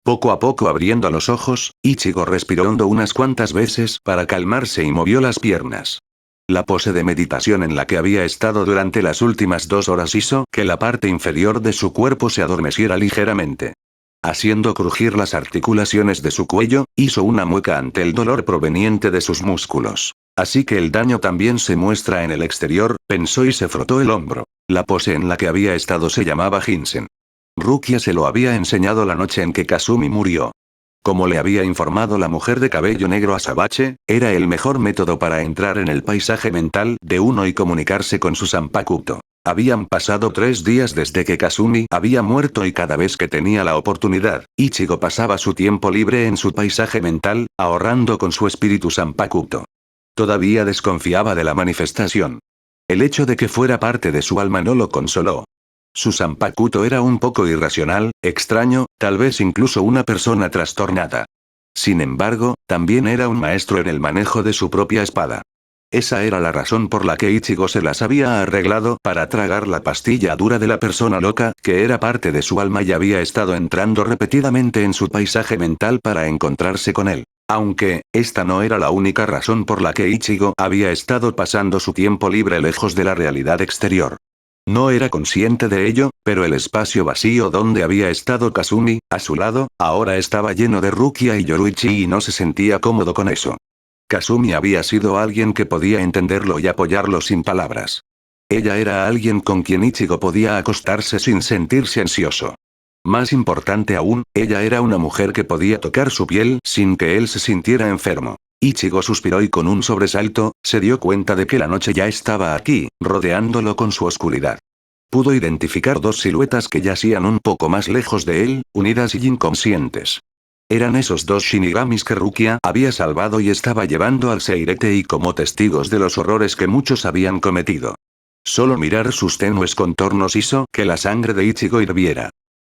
Poco a poco abriendo los ojos, Ichigo respiró hondo unas cuantas veces para calmarse y movió las piernas. La pose de meditación en la que había estado durante las últimas 2 horas hizo que la parte inferior de su cuerpo se adormeciera ligeramente. Haciendo crujir las articulaciones de su cuello, hizo una mueca ante el dolor proveniente de sus músculos. Así que el daño también se muestra en el exterior, pensó y se frotó el hombro. La pose en la que había estado se llamaba Hinsen. Rukia se lo había enseñado la noche en que Kasumi murió. Como le había informado la mujer de cabello negro a Sabache, era el mejor método para entrar en el paisaje mental de uno y comunicarse con su Zanpakuto. Habían pasado 3 días desde que Kasumi había muerto y cada vez que tenía la oportunidad, Ichigo pasaba su tiempo libre en su paisaje mental, ahorrando con su espíritu Zanpakuto. Todavía desconfiaba de la manifestación. El hecho de que fuera parte de su alma no lo consoló. Su Zanpakuto era un poco irracional, extraño, tal vez incluso una persona trastornada. Sin embargo, también era un maestro en el manejo de su propia espada. Esa era la razón por la que Ichigo se las había arreglado para tragar la pastilla dura de la persona loca, que era parte de su alma y había estado entrando repetidamente en su paisaje mental para encontrarse con él. Aunque, esta no era la única razón por la que Ichigo había estado pasando su tiempo libre lejos de la realidad exterior. No era consciente de ello, pero el espacio vacío donde había estado Kasumi, a su lado, ahora estaba lleno de Rukia y Yoruichi y no se sentía cómodo con eso. Kasumi había sido alguien que podía entenderlo y apoyarlo sin palabras. Ella era alguien con quien Ichigo podía acostarse sin sentirse ansioso. Más importante aún, ella era una mujer que podía tocar su piel sin que él se sintiera enfermo. Ichigo suspiró y con un sobresalto, se dio cuenta de que la noche ya estaba aquí, rodeándolo con su oscuridad. Pudo identificar 2 siluetas que yacían un poco más lejos de él, unidas y inconscientes. Eran esos 2 shinigamis que Rukia había salvado y estaba llevando al Seirete y como testigos de los horrores que muchos habían cometido. Solo mirar sus tenues contornos hizo que la sangre de Ichigo hirviera.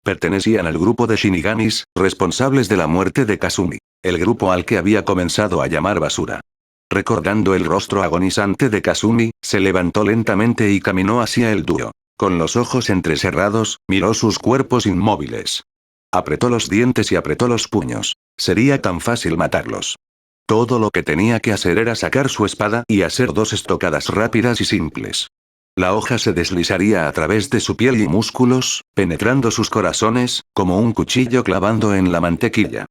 Pertenecían al grupo de shinigamis, responsables de la muerte de Kasumi. El grupo al que había comenzado a llamar basura. Recordando el rostro agonizante de Kasumi, se levantó lentamente y caminó hacia el dúo. Con los ojos entrecerrados, miró sus cuerpos inmóviles. Apretó los dientes y apretó los puños. Sería tan fácil matarlos. Todo lo que tenía que hacer era sacar su espada y hacer 2 estocadas rápidas y simples. La hoja se deslizaría a través de su piel y músculos, penetrando sus corazones, como un cuchillo clavando en la mantequilla.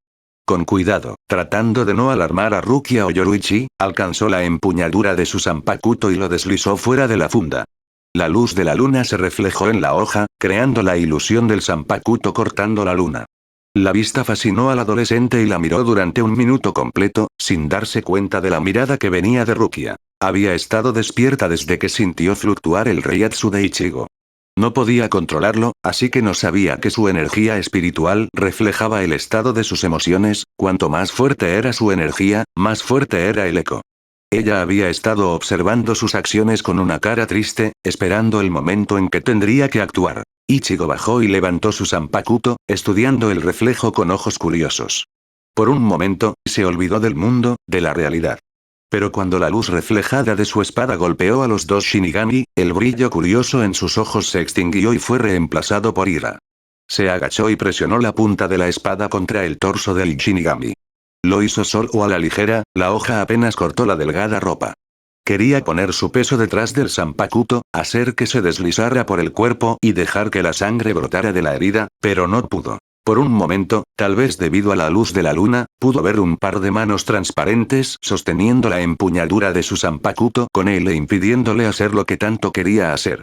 Con cuidado, tratando de no alarmar a Rukia o Yoruichi, alcanzó la empuñadura de su Zanpakuto y lo deslizó fuera de la funda. La luz de la luna se reflejó en la hoja, creando la ilusión del Zanpakuto cortando la luna. La vista fascinó al adolescente y la miró durante un minuto completo, sin darse cuenta de la mirada que venía de Rukia. Había estado despierta desde que sintió fluctuar el Reiatsu de Ichigo. No podía controlarlo, así que no sabía que su energía espiritual reflejaba el estado de sus emociones, cuanto más fuerte era su energía, más fuerte era el eco. Ella había estado observando sus acciones con una cara triste, esperando el momento en que tendría que actuar. Ichigo bajó y levantó su Zanpakuto, estudiando el reflejo con ojos curiosos. Por un momento, se olvidó del mundo, de la realidad. Pero cuando la luz reflejada de su espada golpeó a los 2 shinigami, el brillo curioso en sus ojos se extinguió y fue reemplazado por ira. Se agachó y presionó la punta de la espada contra el torso del shinigami. Lo hizo solo a la ligera, la hoja apenas cortó la delgada ropa. Quería poner su peso detrás del Zanpakuto, hacer que se deslizara por el cuerpo y dejar que la sangre brotara de la herida, pero no pudo. Por un momento, tal vez debido a la luz de la luna, pudo ver un par de manos transparentes sosteniendo la empuñadura de su Zanpakuto con él e impidiéndole hacer lo que tanto quería hacer.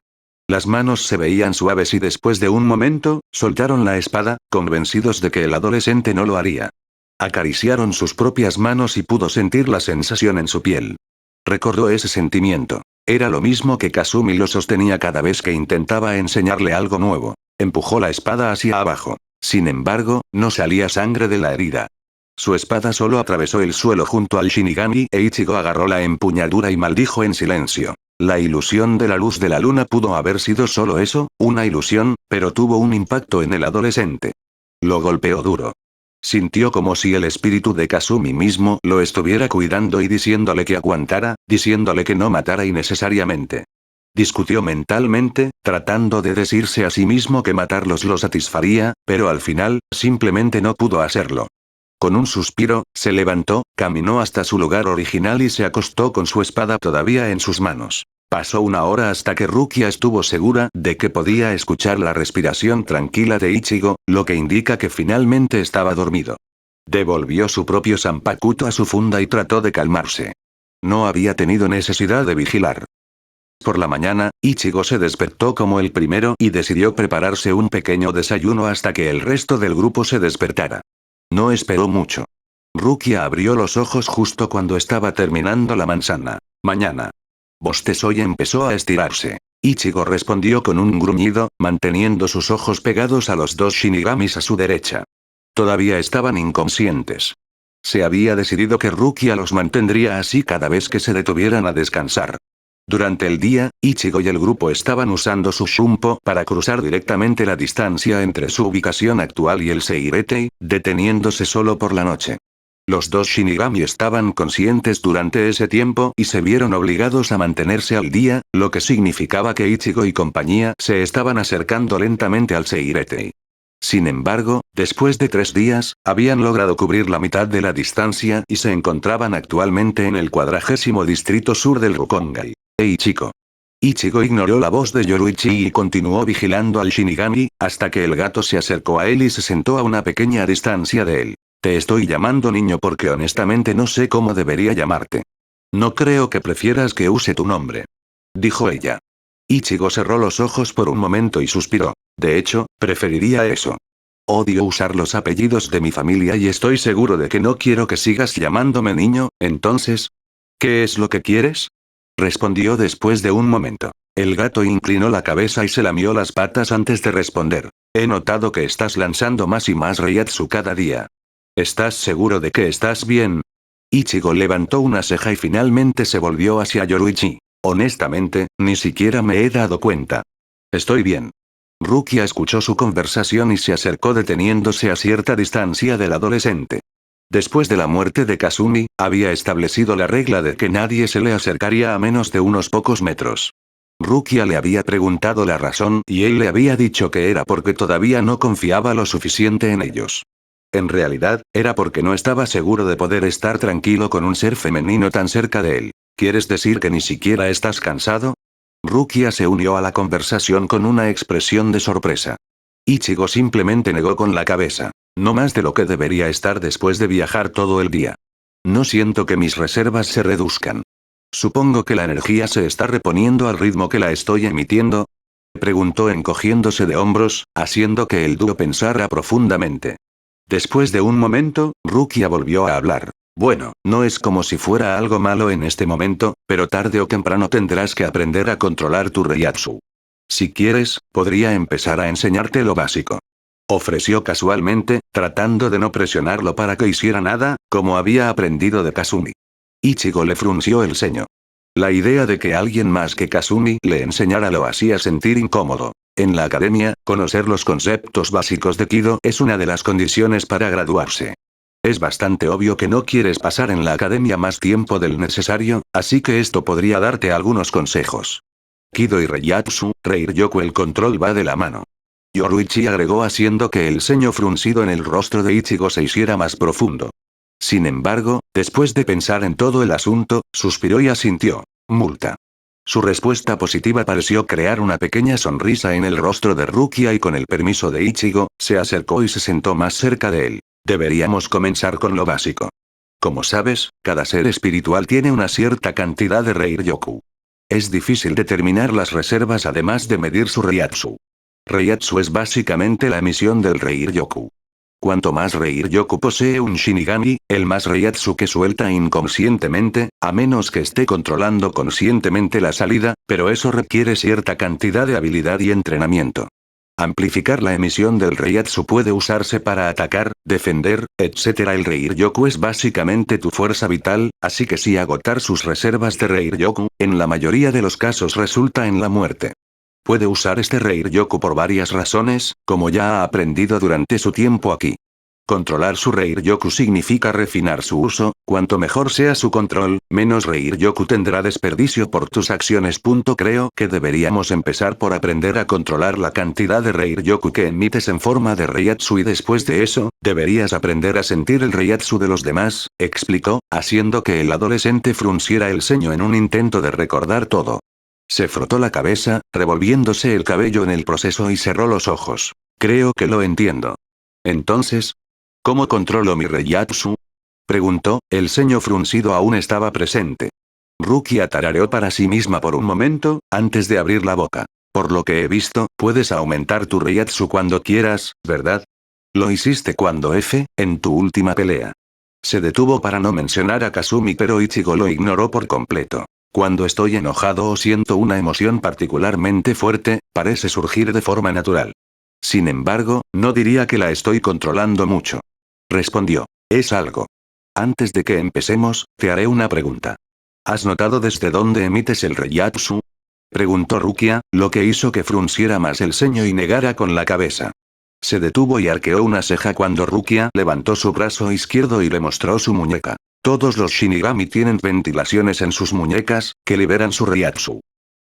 Las manos se veían suaves y después de un momento, soltaron la espada, convencidos de que el adolescente no lo haría. Acariciaron sus propias manos y pudo sentir la sensación en su piel. Recordó ese sentimiento. Era lo mismo que Kasumi lo sostenía cada vez que intentaba enseñarle algo nuevo. Empujó la espada hacia abajo. Sin embargo, no salía sangre de la herida. Su espada solo atravesó el suelo junto al Shinigami e Ichigo agarró la empuñadura y maldijo en silencio. La ilusión de la luz de la luna pudo haber sido solo eso, una ilusión, pero tuvo un impacto en el adolescente. Lo golpeó duro. Sintió como si el espíritu de Kasumi mismo lo estuviera cuidando y diciéndole que aguantara, diciéndole que no matara innecesariamente. Discutió mentalmente, tratando de decirse a sí mismo que matarlos lo satisfaría, pero al final, simplemente no pudo hacerlo. Con un suspiro, se levantó, caminó hasta su lugar original y se acostó con su espada todavía en sus manos. Pasó una hora hasta que Rukia estuvo segura de que podía escuchar la respiración tranquila de Ichigo, lo que indica que finalmente estaba dormido. Devolvió su propio zanpakuto a su funda y trató de calmarse. No había tenido necesidad de vigilar. Por la mañana, Ichigo se despertó como el primero y decidió prepararse un pequeño desayuno hasta que el resto del grupo se despertara. No esperó mucho. Rukia abrió los ojos justo cuando estaba terminando la manzana. Mañana. Bostezó y empezó a estirarse. Ichigo respondió con un gruñido, manteniendo sus ojos pegados a los dos shinigamis a su derecha. Todavía estaban inconscientes. Se había decidido que Rukia los mantendría así cada vez que se detuvieran a descansar. Durante el día, Ichigo y el grupo estaban usando su Shunpo para cruzar directamente la distancia entre su ubicación actual y el Seiretei, deteniéndose solo por la noche. Los dos Shinigami estaban conscientes durante ese tiempo y se vieron obligados a mantenerse al día, lo que significaba que Ichigo y compañía se estaban acercando lentamente al Seiretei. Sin embargo, después de 3 días, habían logrado cubrir la mitad de la distancia y se encontraban actualmente en el 40º distrito sur del Rukongai. ¡Hey chico! Ichigo ignoró la voz de Yoruichi y continuó vigilando al Shinigami, hasta que el gato se acercó a él y se sentó a una pequeña distancia de él. Te estoy llamando niño porque honestamente no sé cómo debería llamarte. No creo que prefieras que use tu nombre. Dijo ella. Ichigo cerró los ojos por un momento y suspiró. De hecho, preferiría eso. Odio usar los apellidos de mi familia y estoy seguro de que no quiero que sigas llamándome niño, entonces. ¿Qué es lo que quieres? Respondió después de un momento. El gato inclinó la cabeza y se lamió las patas antes de responder. He notado que estás lanzando más y más Reiatsu cada día. ¿Estás seguro de que estás bien? Ichigo levantó una ceja y finalmente se volvió hacia Yoruichi. Honestamente, ni siquiera me he dado cuenta. Estoy bien. Rukia escuchó su conversación y se acercó deteniéndose a cierta distancia del adolescente. Después de la muerte de Kasumi, había establecido la regla de que nadie se le acercaría a menos de unos pocos metros. Rukia le había preguntado la razón y él le había dicho que era porque todavía no confiaba lo suficiente en ellos. En realidad, era porque no estaba seguro de poder estar tranquilo con un ser femenino tan cerca de él. ¿Quieres decir que ni siquiera estás cansado? Rukia se unió a la conversación con una expresión de sorpresa. Ichigo simplemente negó con la cabeza. No más de lo que debería estar después de viajar todo el día. No siento que mis reservas se reduzcan. Supongo que la energía se está reponiendo al ritmo que la estoy emitiendo. Preguntó encogiéndose de hombros, haciendo que el dúo pensara profundamente. Después de un momento, Rukia volvió a hablar. Bueno, no es como si fuera algo malo en este momento, pero tarde o temprano tendrás que aprender a controlar tu Reiatsu. Si quieres, podría empezar a enseñarte lo básico. Ofreció casualmente, tratando de no presionarlo para que hiciera nada, como había aprendido de Kasumi. Ichigo le frunció el ceño. La idea de que alguien más que Kasumi le enseñara lo hacía sentir incómodo. En la academia, conocer los conceptos básicos de Kido es una de las condiciones para graduarse. Es bastante obvio que no quieres pasar en la academia más tiempo del necesario, así que esto podría darte algunos consejos. Kido y Reiatsu, Reiryoku, el control va de la mano. Yoruichi agregó haciendo que el ceño fruncido en el rostro de Ichigo se hiciera más profundo. Sin embargo, después de pensar en todo el asunto, suspiró y asintió. Multa. Su respuesta positiva pareció crear una pequeña sonrisa en el rostro de Rukia y con el permiso de Ichigo, se acercó y se sentó más cerca de él. Deberíamos comenzar con lo básico. Como sabes, cada ser espiritual tiene una cierta cantidad de Reiryoku. Es difícil determinar las reservas además de medir su Reiatsu. Reiatsu es básicamente la emisión del Reiryoku. Cuanto más Reiryoku posee un Shinigami, el más Reiatsu que suelta inconscientemente, a menos que esté controlando conscientemente la salida, pero eso requiere cierta cantidad de habilidad y entrenamiento. Amplificar la emisión del Reiatsu puede usarse para atacar, defender, etc. El Reiryoku es básicamente tu fuerza vital, así que si agotar sus reservas de Reiryoku, en la mayoría de los casos resulta en la muerte. Puede usar este Reiryoku por varias razones, como ya ha aprendido durante su tiempo aquí. Controlar su Reiryoku significa refinar su uso, cuanto mejor sea su control, menos Reiryoku tendrá desperdicio por tus acciones. Creo que deberíamos empezar por aprender a controlar la cantidad de Reiryoku que emites en forma de Reiatsu y después de eso, deberías aprender a sentir el Reiatsu de los demás, explicó, haciendo que el adolescente frunciera el ceño en un intento de recordar todo. Se frotó la cabeza, revolviéndose el cabello en el proceso y cerró los ojos. Creo que lo entiendo. Entonces, ¿cómo controlo mi Reiatsu? Preguntó, el ceño fruncido aún estaba presente. Rukia tarareó para sí misma por un momento, antes de abrir la boca. Por lo que he visto, puedes aumentar tu Reiatsu cuando quieras, ¿verdad? Lo hiciste cuando en tu última pelea. Se detuvo para no mencionar a Kazumi, pero Ichigo lo ignoró por completo. Cuando estoy enojado o siento una emoción particularmente fuerte, parece surgir de forma natural. Sin embargo, no diría que la estoy controlando mucho. Respondió. Es algo. Antes de que empecemos, te haré una pregunta. ¿Has notado desde dónde emites el Reiatsu? Preguntó Rukia, lo que hizo que frunciera más el ceño y negara con la cabeza. Se detuvo y arqueó una ceja cuando Rukia levantó su brazo izquierdo y le mostró su muñeca. Todos los Shinigami tienen ventilaciones en sus muñecas, que liberan su Reiatsu.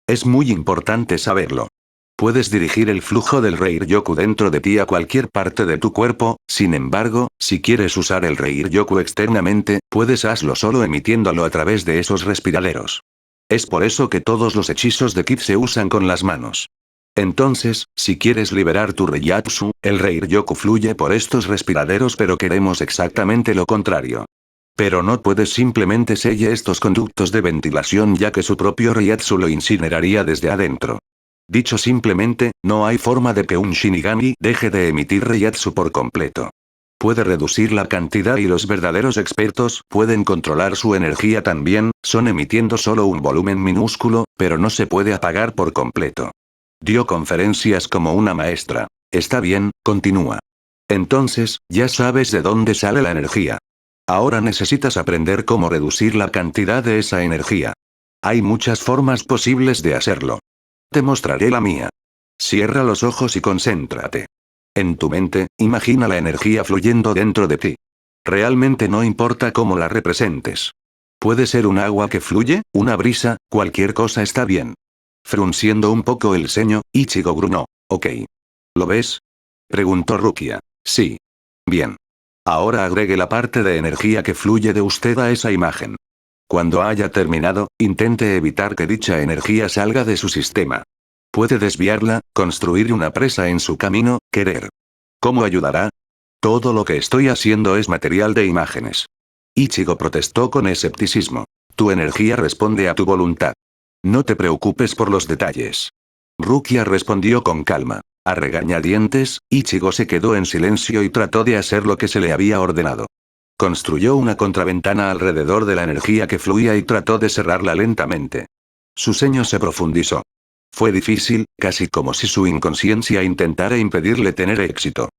Es muy importante saberlo. Puedes dirigir el flujo del Reiryoku dentro de ti a cualquier parte de tu cuerpo, sin embargo, si quieres usar el Reiryoku externamente, puedes hacerlo solo emitiéndolo a través de esos respiraderos. Es por eso que todos los hechizos de Kid se usan con las manos. Entonces, si quieres liberar tu Reiatsu, el Reiryoku fluye por estos respiraderos, pero queremos exactamente lo contrario. Pero no puedes simplemente sellar estos conductos de ventilación, ya que su propio Reiatsu lo incineraría desde adentro. Dicho simplemente, no hay forma de que un Shinigami deje de emitir Reiatsu por completo. Puede reducir la cantidad y los verdaderos expertos pueden controlar su energía también, son emitiendo solo un volumen minúsculo, pero no se puede apagar por completo. Dio conferencias como una maestra. Está bien, continúa. Entonces, ya sabes de dónde sale la energía. Ahora necesitas aprender cómo reducir la cantidad de esa energía. Hay muchas formas posibles de hacerlo. Te mostraré la mía. Cierra los ojos y concéntrate. En tu mente, imagina la energía fluyendo dentro de ti. Realmente no importa cómo la representes. Puede ser un agua que fluye, una brisa, cualquier cosa está bien. Frunciendo un poco el ceño, Ichigo gruñó. Ok. ¿Lo ves? Preguntó Rukia. Sí. Bien. Ahora agregue la parte de energía que fluye de usted a esa imagen. Cuando haya terminado, intente evitar que dicha energía salga de su sistema. Puede desviarla, construir una presa en su camino, querer. ¿Cómo ayudará? Todo lo que estoy haciendo es material de imágenes. Ichigo protestó con escepticismo. Tu energía responde a tu voluntad. No te preocupes por los detalles. Rukia respondió con calma. A regañadientes, Ichigo se quedó en silencio y trató de hacer lo que se le había ordenado. Construyó una contraventana alrededor de la energía que fluía y trató de cerrarla lentamente. Su ceño se profundizó. Fue difícil, casi como si su inconsciencia intentara impedirle tener éxito.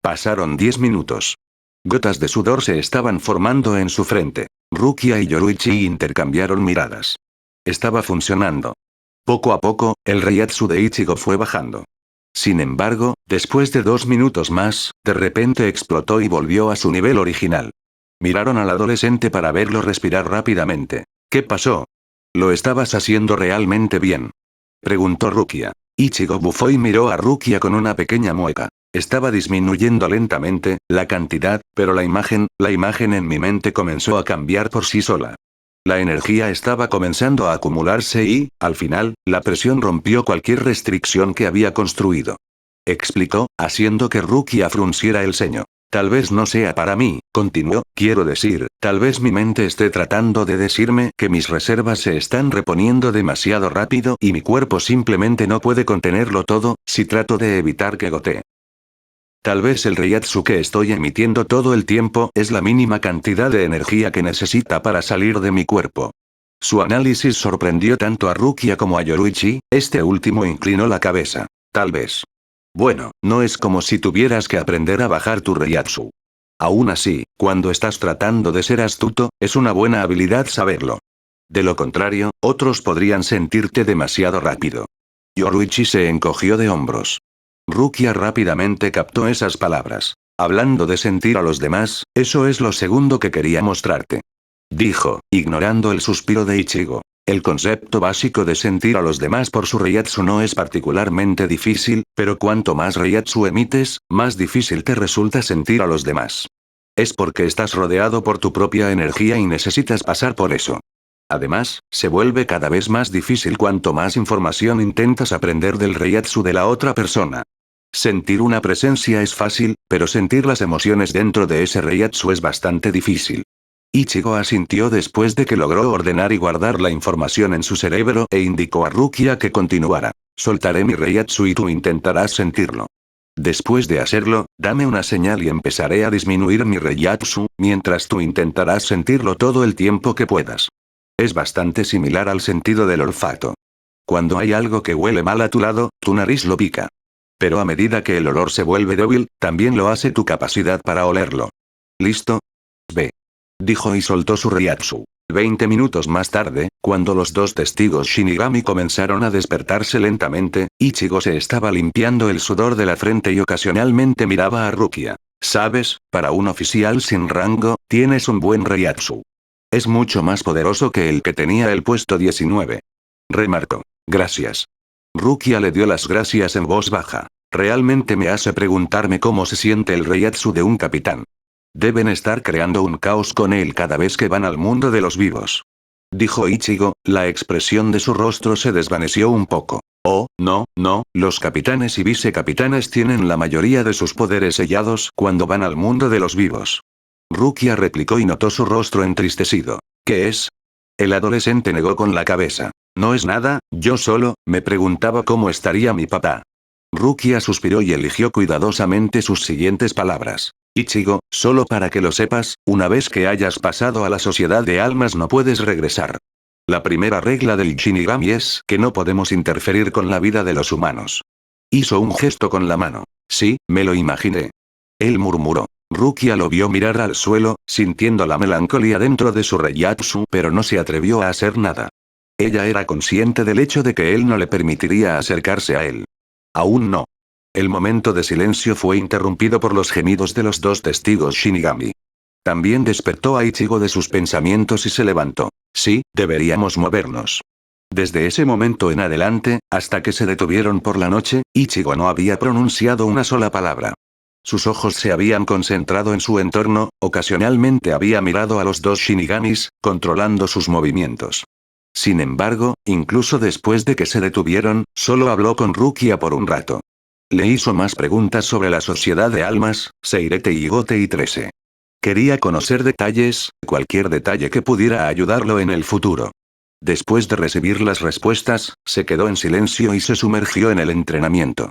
Pasaron 10 minutos. Gotas de sudor se estaban formando en su frente. Rukia y Yoruichi intercambiaron miradas. Estaba funcionando. Poco a poco, el Reiatsu de Ichigo fue bajando. Sin embargo, después de 2 minutos más, de repente explotó y volvió a su nivel original. Miraron al adolescente para verlo respirar rápidamente. ¿Qué pasó? ¿Lo estabas haciendo realmente bien?, preguntó Rukia. Ichigo bufó y miró a Rukia con una pequeña mueca. Estaba disminuyendo lentamente, la cantidad, pero la imagen en mi mente comenzó a cambiar por sí sola. La energía estaba comenzando a acumularse y, al final, la presión rompió cualquier restricción que había construido. Explicó, haciendo que Rukia frunciera el ceño. Tal vez no sea para mí, continuó, quiero decir, tal vez mi mente esté tratando de decirme que mis reservas se están reponiendo demasiado rápido y mi cuerpo simplemente no puede contenerlo todo, si trato de evitar que gotee. Tal vez el Reiatsu que estoy emitiendo todo el tiempo es la mínima cantidad de energía que necesita para salir de mi cuerpo. Su análisis sorprendió tanto a Rukia como a Yoruichi, este último inclinó la cabeza. Tal vez. Bueno, no es como si tuvieras que aprender a bajar tu Reiatsu. Aún así, cuando estás tratando de ser astuto, es una buena habilidad saberlo. De lo contrario, otros podrían sentirte demasiado rápido. Yoruichi se encogió de hombros. Rukia rápidamente captó esas palabras. Hablando de sentir a los demás, eso es lo segundo que quería mostrarte. Dijo, ignorando el suspiro de Ichigo. El concepto básico de sentir a los demás por su Reiatsu no es particularmente difícil, pero cuanto más Reiatsu emites, más difícil te resulta sentir a los demás. Es porque estás rodeado por tu propia energía y necesitas pasar por eso. Además, se vuelve cada vez más difícil cuanto más información intentas aprender del Reiatsu de la otra persona. Sentir una presencia es fácil, pero sentir las emociones dentro de ese Reiatsu es bastante difícil. Ichigo asintió después de que logró ordenar y guardar la información en su cerebro e indicó a Rukia que continuara. Soltaré mi Reiatsu y tú intentarás sentirlo. Después de hacerlo, dame una señal y empezaré a disminuir mi Reiatsu, mientras tú intentarás sentirlo todo el tiempo que puedas. Es bastante similar al sentido del olfato. Cuando hay algo que huele mal a tu lado, tu nariz lo pica. Pero a medida que el olor se vuelve débil, también lo hace tu capacidad para olerlo. ¿Listo? Ve. Dijo y soltó su Reiatsu. 20 minutos más tarde, cuando los dos testigos Shinigami comenzaron a despertarse lentamente, Ichigo se estaba limpiando el sudor de la frente y ocasionalmente miraba a Rukia. Sabes, para un oficial sin rango, tienes un buen Reiatsu. Es mucho más poderoso que el que tenía el puesto 19. Remarcó. Gracias. Rukia le dio las gracias en voz baja. Realmente me hace preguntarme cómo se siente el Reiatsu de un capitán. Deben estar creando un caos con él cada vez que van al mundo de los vivos. Dijo Ichigo, la expresión de su rostro se desvaneció un poco. Oh, no, los capitanes y vicecapitanes tienen la mayoría de sus poderes sellados cuando van al mundo de los vivos. Rukia replicó y notó su rostro entristecido. ¿Qué es? El adolescente negó con la cabeza. No es nada, yo solo, me preguntaba cómo estaría mi papá. Rukia suspiró y eligió cuidadosamente sus siguientes palabras. Ichigo, solo para que lo sepas, una vez que hayas pasado a la sociedad de almas no puedes regresar. La primera regla del Shinigami es que no podemos interferir con la vida de los humanos. Hizo un gesto con la mano. Sí, me lo imaginé. Él murmuró. Rukia lo vio mirar al suelo, sintiendo la melancolía dentro de su Reiatsu, pero no se atrevió a hacer nada. Ella era consciente del hecho de que él no le permitiría acercarse a él. Aún no. El momento de silencio fue interrumpido por los gemidos de los dos testigos Shinigami. También despertó a Ichigo de sus pensamientos y se levantó. Sí, deberíamos movernos. Desde ese momento en adelante, hasta que se detuvieron por la noche, Ichigo no había pronunciado una sola palabra. Sus ojos se habían concentrado en su entorno, ocasionalmente había mirado a los dos Shinigamis, controlando sus movimientos. Sin embargo, incluso después de que se detuvieron, solo habló con Rukia por un rato. Le hizo más preguntas sobre la sociedad de almas, Seirete y Gote y 13. Quería conocer detalles, cualquier detalle que pudiera ayudarlo en el futuro. Después de recibir las respuestas, se quedó en silencio y se sumergió en el entrenamiento.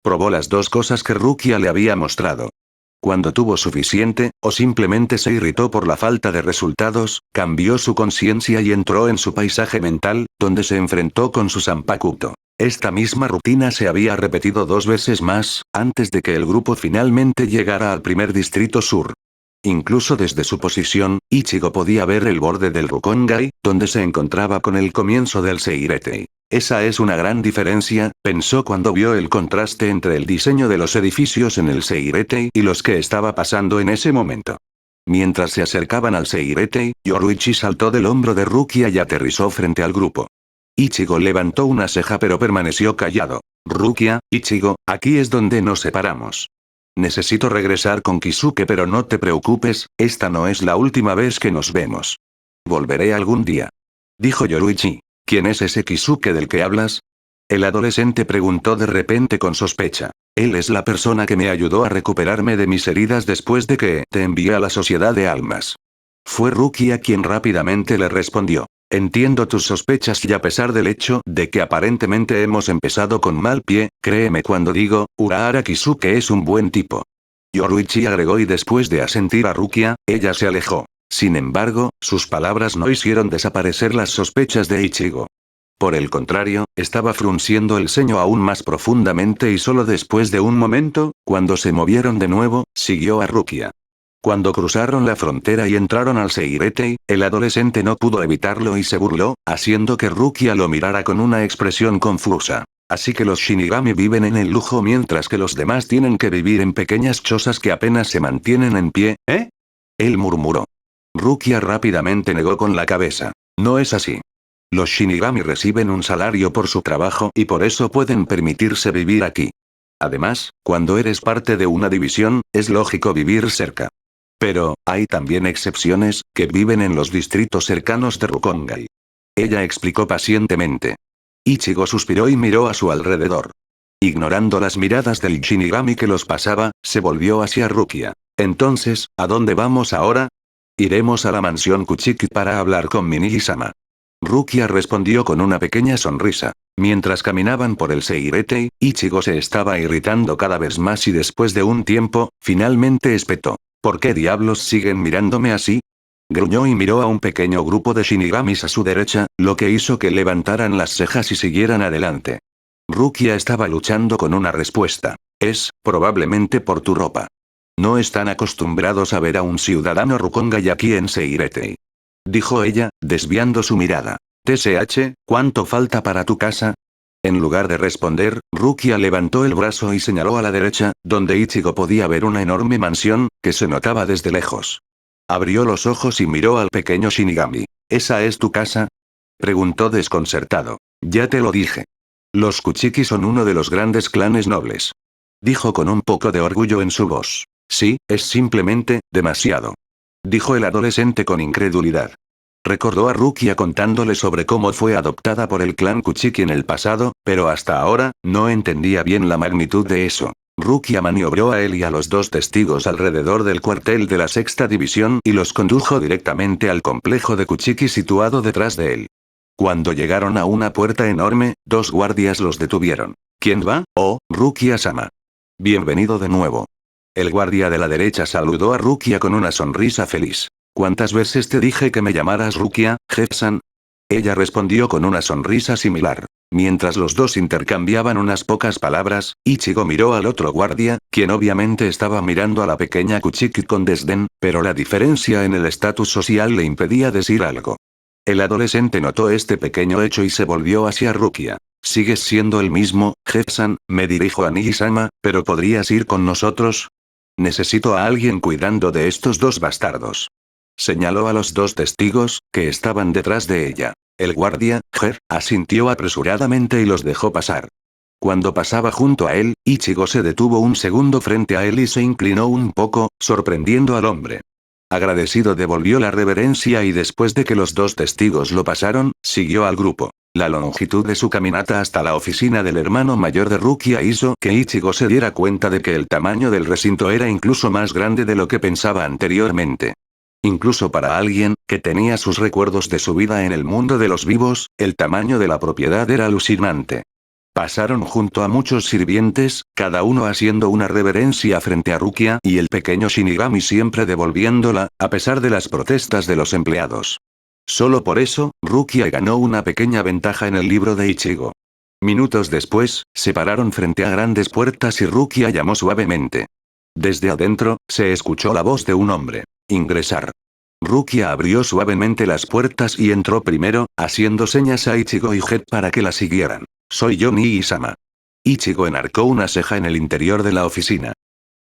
Probó las dos cosas que Rukia le había mostrado. Cuando tuvo suficiente, o simplemente se irritó por la falta de resultados, cambió su conciencia y entró en su paisaje mental, donde se enfrentó con su Zanpakuto. Esta misma rutina se había repetido 2 veces más, antes de que el grupo finalmente llegara al primer distrito sur. Incluso desde su posición, Ichigo podía ver el borde del Rukongai, donde se encontraba con el comienzo del Seirete. Esa es una gran diferencia, pensó cuando vio el contraste entre el diseño de los edificios en el Seirete y los que estaba pasando en ese momento. Mientras se acercaban al Seirete, Yoruichi saltó del hombro de Rukia y aterrizó frente al grupo. Ichigo levantó una ceja pero permaneció callado. Rukia, Ichigo, aquí es donde nos separamos. Necesito regresar con Kisuke pero no te preocupes, esta no es la última vez que nos vemos. Volveré algún día. Dijo Yoruichi. ¿Quién es ese Kisuke del que hablas? El adolescente preguntó de repente con sospecha. Él es la persona que me ayudó a recuperarme de mis heridas después de que te envié a la sociedad de almas. Fue Rukia quien rápidamente le respondió. Entiendo tus sospechas y a pesar del hecho de que aparentemente hemos empezado con mal pie, créeme cuando digo, Urahara Kisuke es un buen tipo. Yoruichi agregó y después de asentir a Rukia, ella se alejó. Sin embargo, sus palabras no hicieron desaparecer las sospechas de Ichigo. Por el contrario, estaba frunciendo el ceño aún más profundamente y solo después de un momento, cuando se movieron de nuevo, siguió a Rukia. Cuando cruzaron la frontera y entraron al Seirete, el adolescente no pudo evitarlo y se burló, haciendo que Rukia lo mirara con una expresión confusa. Así que los Shinigami viven en el lujo mientras que los demás tienen que vivir en pequeñas chozas que apenas se mantienen en pie, ¿eh? Él murmuró. Rukia rápidamente negó con la cabeza. No es así. Los Shinigami reciben un salario por su trabajo y por eso pueden permitirse vivir aquí. Además, cuando eres parte de una división, es lógico vivir cerca. Pero, hay también excepciones, que viven en los distritos cercanos de Rukongai. Ella explicó pacientemente. Ichigo suspiró y miró a su alrededor. Ignorando las miradas del Shinigami que los pasaba, se volvió hacia Rukia. Entonces, ¿a dónde vamos ahora? Iremos a la mansión Kuchiki para hablar con Minigi-sama. Rukia respondió con una pequeña sonrisa. Mientras caminaban por el Seiretei, Ichigo se estaba irritando cada vez más y después de un tiempo, finalmente espetó. ¿Por qué diablos siguen mirándome así? Gruñó y miró a un pequeño grupo de Shinigamis a su derecha, lo que hizo que levantaran las cejas y siguieran adelante. Rukia estaba luchando con una respuesta. Es, probablemente por tu ropa. No están acostumbrados a ver a un ciudadano Rukongai aquí en Seiretei. Dijo ella, desviando su mirada. TSH, ¿cuánto falta para tu casa? En lugar de responder, Rukia levantó el brazo y señaló a la derecha, donde Ichigo podía ver una enorme mansión, que se notaba desde lejos. Abrió los ojos y miró al pequeño Shinigami. ¿Esa es tu casa? Preguntó desconcertado. Ya te lo dije. Los Kuchiki son uno de los grandes clanes nobles. Dijo con un poco de orgullo en su voz. Sí, es simplemente, demasiado. Dijo el adolescente con incredulidad. Recordó a Rukia contándole sobre cómo fue adoptada por el clan Kuchiki en el pasado, pero hasta ahora, no entendía bien la magnitud de eso. Rukia maniobró a él y a los dos testigos alrededor del cuartel de la sexta división y los condujo directamente al complejo de Kuchiki situado detrás de él. Cuando llegaron a una puerta enorme, dos guardias los detuvieron. ¿Quién va? Oh, Rukia-sama. Bienvenido de nuevo. El guardia de la derecha saludó a Rukia con una sonrisa feliz. ¿Cuántas veces te dije que me llamaras Rukia, Jeff-san? Ella respondió con una sonrisa similar. Mientras los dos intercambiaban unas pocas palabras, Ichigo miró al otro guardia, quien obviamente estaba mirando a la pequeña Kuchiki con desdén, pero la diferencia en el estatus social le impedía decir algo. El adolescente notó este pequeño hecho y se volvió hacia Rukia. ¿Sigues siendo el mismo, Jeff-san? Me dirijo a Niji-sama, pero ¿podrías ir con nosotros? Necesito a alguien cuidando de estos dos bastardos. Señaló a los dos testigos, que estaban detrás de ella. El guardia, asintió apresuradamente y los dejó pasar. Cuando pasaba junto a él, Ichigo se detuvo un segundo frente a él y se inclinó un poco, sorprendiendo al hombre. Agradecido devolvió la reverencia y después de que los dos testigos lo pasaron, siguió al grupo. La longitud de su caminata hasta la oficina del hermano mayor de Rukia hizo que Ichigo se diera cuenta de que el tamaño del recinto era incluso más grande de lo que pensaba anteriormente. Incluso para alguien, que tenía sus recuerdos de su vida en el mundo de los vivos, el tamaño de la propiedad era alucinante. Pasaron junto a muchos sirvientes, cada uno haciendo una reverencia frente a Rukia y el pequeño Shinigami siempre devolviéndola, a pesar de las protestas de los empleados. Solo por eso, Rukia ganó una pequeña ventaja en el libro de Ichigo. Minutos después, se pararon frente a grandes puertas y Rukia llamó suavemente. Desde adentro, se escuchó la voz de un hombre. Ingresar. Rukia abrió suavemente las puertas y entró primero, haciendo señas a Ichigo y Jet para que la siguieran. Soy yo, Niji-sama. Ichigo enarcó una ceja en el interior de la oficina.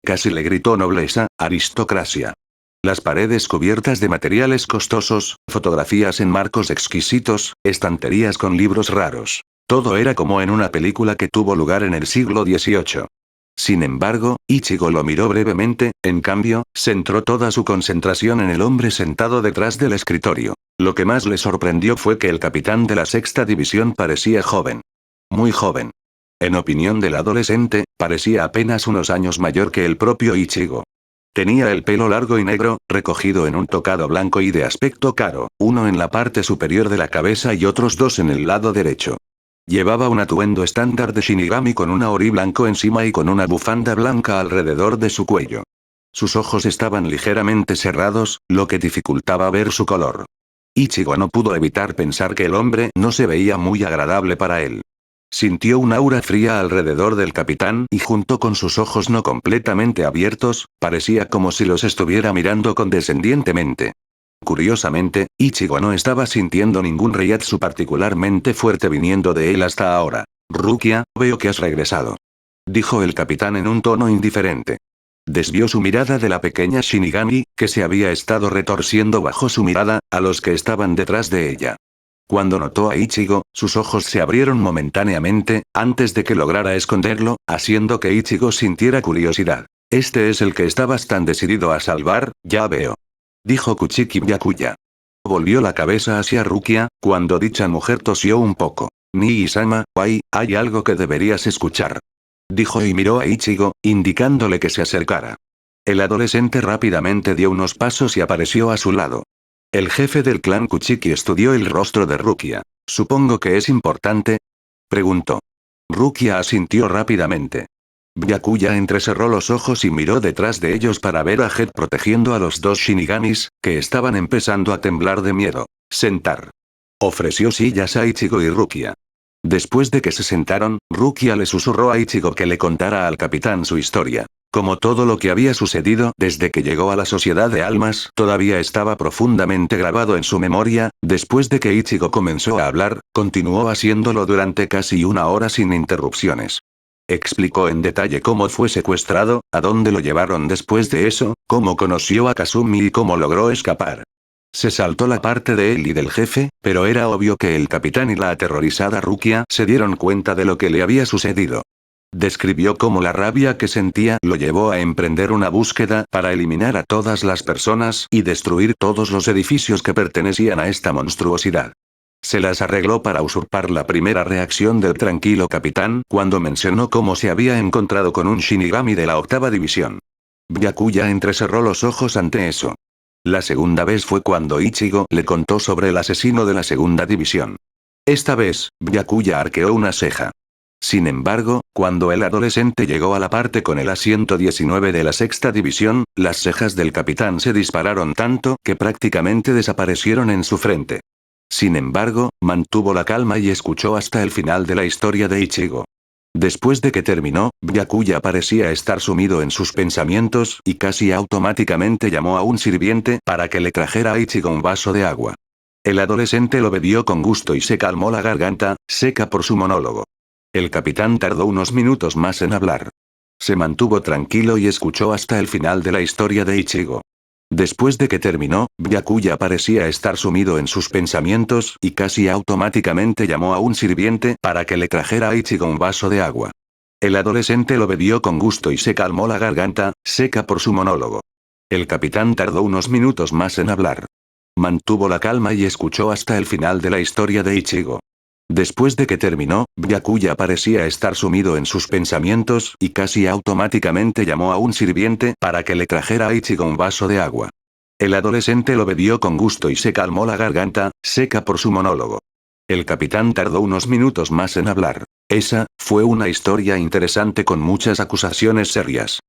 Casi le gritó nobleza, aristocracia. Las paredes cubiertas de materiales costosos, fotografías en marcos exquisitos, estanterías con libros raros. Todo era como en una película que tuvo lugar en el siglo XVIII. Sin embargo, Ichigo lo miró brevemente, en cambio, centró toda su concentración en el hombre sentado detrás del escritorio. Lo que más le sorprendió fue que el capitán de la sexta división parecía joven. Muy joven. En opinión del adolescente, parecía apenas unos años mayor que el propio Ichigo. Tenía el pelo largo y negro, recogido en un tocado blanco y de aspecto caro, uno en la parte superior de la cabeza y otros dos en el lado derecho. Llevaba un atuendo estándar de Shinigami con un ori blanco encima y con una bufanda blanca alrededor de su cuello. Sus ojos estaban ligeramente cerrados, lo que dificultaba ver su color. Ichigo no pudo evitar pensar que el hombre no se veía muy agradable para él. Sintió un aura fría alrededor del capitán y junto con sus ojos no completamente abiertos, parecía como si los estuviera mirando condescendientemente. Curiosamente, Ichigo no estaba sintiendo ningún reiatsu particularmente fuerte viniendo de él hasta ahora. Rukia, veo que has regresado. Dijo el capitán en un tono indiferente. Desvió su mirada de la pequeña Shinigami, que se había estado retorciendo bajo su mirada, a los que estaban detrás de ella. Cuando notó a Ichigo, sus ojos se abrieron momentáneamente, antes de que lograra esconderlo, haciendo que Ichigo sintiera curiosidad. Este es el que estabas tan decidido a salvar, ya veo. Dijo Kuchiki Byakuya. Volvió la cabeza hacia Rukia, cuando dicha mujer tosió un poco. Nii-sama, hay algo que deberías escuchar. Dijo y miró a Ichigo, indicándole que se acercara. El adolescente rápidamente dio unos pasos y apareció a su lado. El jefe del clan Kuchiki estudió el rostro de Rukia. ¿Supongo que es importante? Preguntó. Rukia asintió rápidamente. Byakuya entrecerró los ojos y miró detrás de ellos para ver a Head protegiendo a los dos Shinigamis, que estaban empezando a temblar de miedo. Sentar. Ofreció sillas a Ichigo y Rukia. Después de que se sentaron, Rukia le susurró a Ichigo que le contara al capitán su historia. Como todo lo que había sucedido desde que llegó a la Sociedad de Almas todavía estaba profundamente grabado en su memoria, después de que Ichigo comenzó a hablar, continuó haciéndolo durante casi una hora sin interrupciones. Explicó en detalle cómo fue secuestrado, a dónde lo llevaron después de eso, cómo conoció a Kazumi y cómo logró escapar. Se saltó la parte de él y del jefe, pero era obvio que el capitán y la aterrorizada Rukia se dieron cuenta de lo que le había sucedido. Describió cómo la rabia que sentía lo llevó a emprender una búsqueda para eliminar a todas las personas y destruir todos los edificios que pertenecían a esta monstruosidad. Se las arregló para usurpar la primera reacción del tranquilo capitán cuando mencionó cómo se había encontrado con un Shinigami de la 8ª división. Byakuya entrecerró los ojos ante eso. La segunda vez fue cuando Ichigo le contó sobre el asesino de la 2ª división. Esta vez, Byakuya arqueó una ceja. Sin embargo, cuando el adolescente llegó a la parte con el asiento 19 de la 6ª división, las cejas del capitán se dispararon tanto que prácticamente desaparecieron en su frente. Sin embargo, mantuvo la calma y escuchó hasta el final de la historia de Ichigo. Después de que terminó, Byakuya parecía estar sumido en sus pensamientos y casi automáticamente llamó a un sirviente para que le trajera a Ichigo un vaso de agua. El adolescente lo bebió con gusto y se calmó la garganta, seca por su monólogo. El capitán tardó unos minutos más en hablar. Se mantuvo tranquilo y escuchó hasta el final de la historia de Ichigo. Después de que terminó, Byakuya parecía estar sumido en sus pensamientos y casi automáticamente llamó a un sirviente para que le trajera a Ichigo un vaso de agua. El adolescente lo bebió con gusto y se calmó la garganta, seca por su monólogo. El capitán tardó unos minutos más en hablar. Mantuvo la calma y escuchó hasta el final de la historia de Ichigo. Después de que terminó, Byakuya parecía estar sumido en sus pensamientos y casi automáticamente llamó a un sirviente para que le trajera a Ichigo un vaso de agua. El adolescente lo bebió con gusto y se calmó la garganta, seca por su monólogo. El capitán tardó unos minutos más en hablar. Esa fue una historia interesante con muchas acusaciones serias.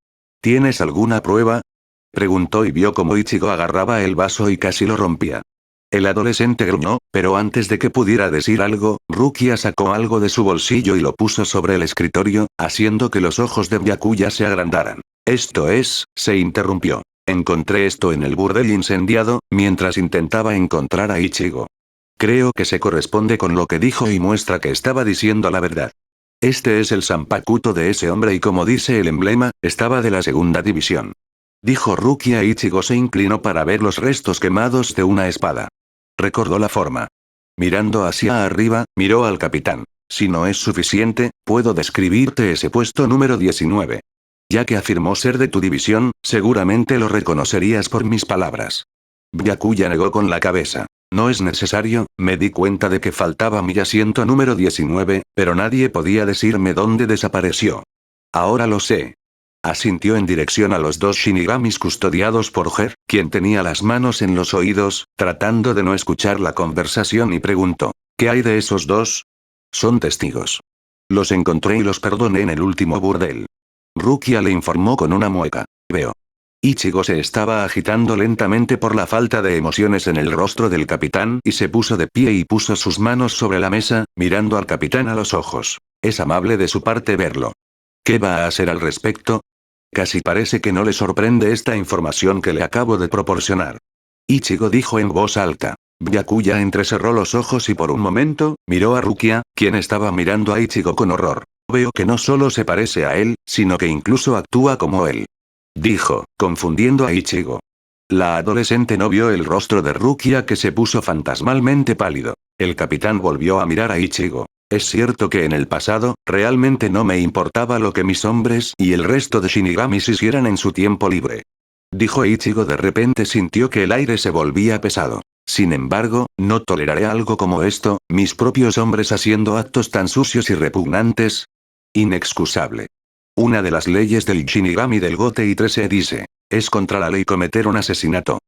¿Tienes alguna prueba? Preguntó y vio cómo Ichigo agarraba el vaso y casi lo rompía. El adolescente gruñó, pero antes de que pudiera decir algo, Rukia sacó algo de su bolsillo y lo puso sobre el escritorio, haciendo que los ojos de Byakuya se agrandaran. Esto es, se interrumpió. Encontré esto en el burdel incendiado, mientras intentaba encontrar a Ichigo. Creo que se corresponde con lo que dijo y muestra que estaba diciendo la verdad. Este es el Zanpakuto de ese hombre y como dice el emblema, estaba de la 2ª división. Dijo Rukia. Ichigo se inclinó para ver los restos quemados de una espada. Recordó la forma. Mirando hacia arriba, miró al capitán. Si no es suficiente, puedo describirte ese puesto número 19. Ya que afirmó ser de tu división, seguramente lo reconocerías por mis palabras. Byakuya negó con la cabeza. No es necesario, me di cuenta de que faltaba mi asiento número 19, pero nadie podía decirme dónde desapareció. Ahora lo sé. Asintió en dirección a los dos Shinigamis custodiados por Her, quien tenía las manos en los oídos, tratando de no escuchar la conversación y preguntó. ¿Qué hay de esos dos? Son testigos. Los encontré y los perdoné en el último burdel. Rukia le informó con una mueca. Veo. Ichigo se estaba agitando lentamente por la falta de emociones en el rostro del capitán y se puso de pie y puso sus manos sobre la mesa, mirando al capitán a los ojos. Es amable de su parte verlo. ¿Qué va a hacer al respecto? Casi parece que no le sorprende esta información que le acabo de proporcionar. Ichigo dijo en voz alta. Byakuya entrecerró los ojos y por un momento, miró a Rukia, quien estaba mirando a Ichigo con horror. Veo que no solo se parece a él, sino que incluso actúa como él. Dijo, confundiendo a Ichigo. La adolescente no vio el rostro de Rukia que se puso fantasmalmente pálido. El capitán volvió a mirar a Ichigo. Es cierto que en el pasado, realmente no me importaba lo que mis hombres y el resto de Shinigamis hicieran en su tiempo libre. Dijo Ichigo. De repente sintió que el aire se volvía pesado. Sin embargo, no toleraré algo como esto, mis propios hombres haciendo actos tan sucios y repugnantes. Inexcusable. Una de las leyes del Shinigami del Gotei 13 dice, es contra la ley cometer un asesinato.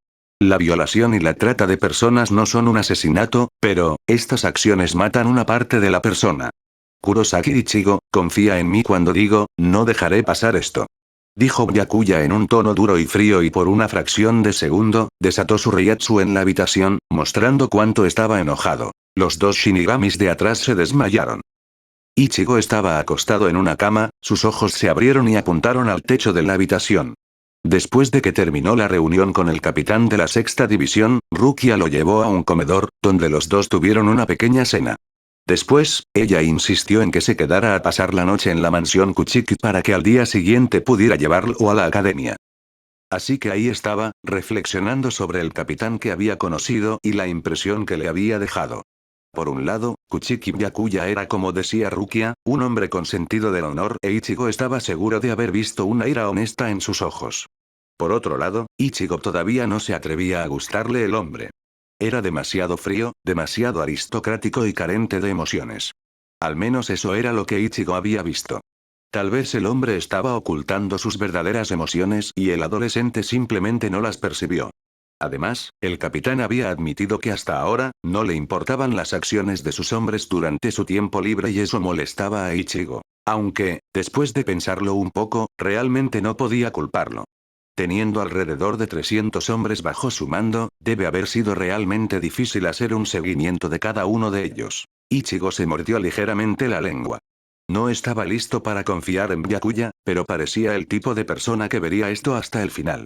La violación y la trata de personas no son un asesinato, pero, estas acciones matan una parte de la persona. Kurosaki Ichigo, confía en mí cuando digo, no dejaré pasar esto. Dijo Byakuya en un tono duro y frío y por una fracción de segundo, desató su Reiatsu en la habitación, mostrando cuánto estaba enojado. Los dos Shinigamis de atrás se desmayaron. Ichigo estaba acostado en una cama, sus ojos se abrieron y apuntaron al techo de la habitación. Después de que terminó la reunión con el capitán de la sexta división, Rukia lo llevó a un comedor, donde los dos tuvieron una pequeña cena. Después, ella insistió en que se quedara a pasar la noche en la mansión Kuchiki para que al día siguiente pudiera llevarlo a la academia. Así que ahí estaba, reflexionando sobre el capitán que había conocido y la impresión que le había dejado. Por un lado, Kuchiki Byakuya era como decía Rukia, un hombre con sentido del honor e Ichigo estaba seguro de haber visto una ira honesta en sus ojos. Por otro lado, Ichigo todavía no se atrevía a gustarle el hombre. Era demasiado frío, demasiado aristocrático y carente de emociones. Al menos eso era lo que Ichigo había visto. Tal vez el hombre estaba ocultando sus verdaderas emociones y el adolescente simplemente no las percibió. Además, el capitán había admitido que hasta ahora, no le importaban las acciones de sus hombres durante su tiempo libre y eso molestaba a Ichigo. Aunque, después de pensarlo un poco, realmente no podía culparlo. Teniendo alrededor de 300 hombres bajo su mando, debe haber sido realmente difícil hacer un seguimiento de cada uno de ellos. Ichigo se mordió ligeramente la lengua. No estaba listo para confiar en Byakuya, pero parecía el tipo de persona que vería esto hasta el final.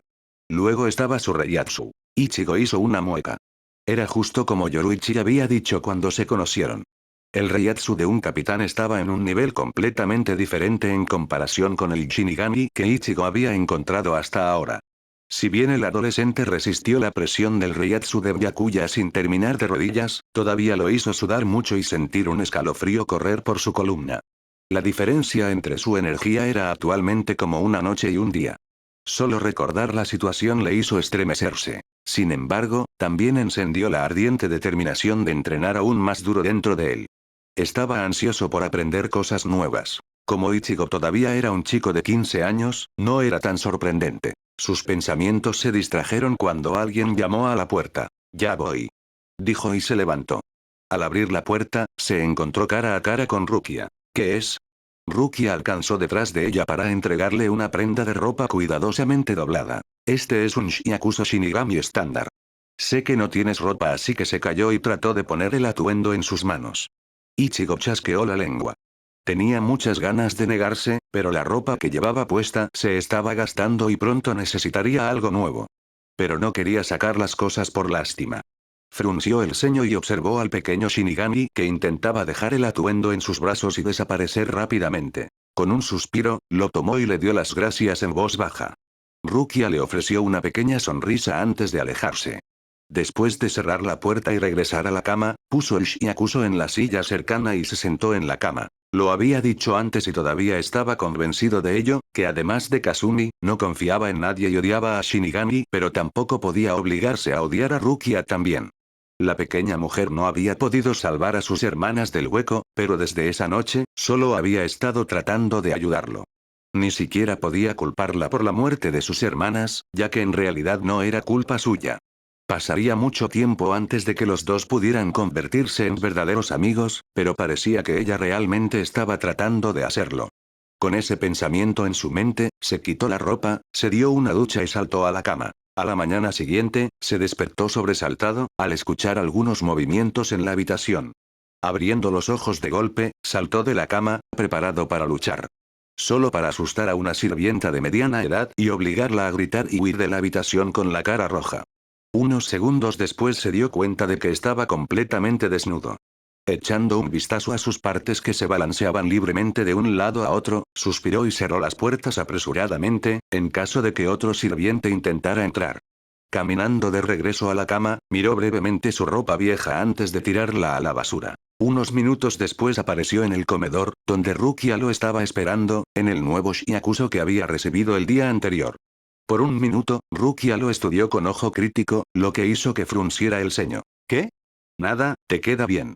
Luego estaba su Reiatsu. Ichigo hizo una mueca. Era justo como Yoruichi había dicho cuando se conocieron. El Reiatsu de un capitán estaba en un nivel completamente diferente en comparación con el Shinigami que Ichigo había encontrado hasta ahora. Si bien el adolescente resistió la presión del Reiatsu de Byakuya sin terminar de rodillas, todavía lo hizo sudar mucho y sentir un escalofrío correr por su columna. La diferencia entre su energía era actualmente como una noche y un día. Solo recordar la situación le hizo estremecerse. Sin embargo, también encendió la ardiente determinación de entrenar aún más duro dentro de él. Estaba ansioso por aprender cosas nuevas. Como Ichigo todavía era un chico de 15 años, no era tan sorprendente. Sus pensamientos se distrajeron cuando alguien llamó a la puerta. Ya voy. Dijo y se levantó. Al abrir la puerta, se encontró cara a cara con Rukia. ¿Qué es? Rukia alcanzó detrás de ella para entregarle una prenda de ropa cuidadosamente doblada. Este es un Shyakuso Shinigami estándar. Sé que no tienes ropa, así que se calló y trató de poner el atuendo en sus manos. Ichigo chasqueó la lengua. Tenía muchas ganas de negarse, pero la ropa que llevaba puesta se estaba gastando y pronto necesitaría algo nuevo. Pero no quería sacar las cosas por lástima. Frunció el ceño y observó al pequeño Shinigami que intentaba dejar el atuendo en sus brazos y desaparecer rápidamente. Con un suspiro, lo tomó y le dio las gracias en voz baja. Rukia le ofreció una pequeña sonrisa antes de alejarse. Después de cerrar la puerta y regresar a la cama, puso el Shyakuso en la silla cercana y se sentó en la cama. Lo había dicho antes y todavía estaba convencido de ello, que además de Kasumi, no confiaba en nadie y odiaba a Shinigami, pero tampoco podía obligarse a odiar a Rukia también. La pequeña mujer no había podido salvar a sus hermanas del hueco, pero desde esa noche, solo había estado tratando de ayudarlo. Ni siquiera podía culparla por la muerte de sus hermanas, ya que en realidad no era culpa suya. Pasaría mucho tiempo antes de que los dos pudieran convertirse en verdaderos amigos, pero parecía que ella realmente estaba tratando de hacerlo. Con ese pensamiento en su mente, se quitó la ropa, se dio una ducha y saltó a la cama. A la mañana siguiente, se despertó sobresaltado, al escuchar algunos movimientos en la habitación. Abriendo los ojos de golpe, saltó de la cama, preparado para luchar. Solo para asustar a una sirvienta de mediana edad y obligarla a gritar y huir de la habitación con la cara roja. Unos segundos después se dio cuenta de que estaba completamente desnudo. Echando un vistazo a sus partes que se balanceaban libremente de un lado a otro, suspiró y cerró las puertas apresuradamente, en caso de que otro sirviente intentara entrar. Caminando de regreso a la cama, miró brevemente su ropa vieja antes de tirarla a la basura. Unos minutos después apareció en el comedor, donde Rukia lo estaba esperando, en el nuevo Shyakuso que había recibido el día anterior. Por un minuto, Rukia lo estudió con ojo crítico, lo que hizo que frunciera el ceño. ¿Qué? Nada, te queda bien.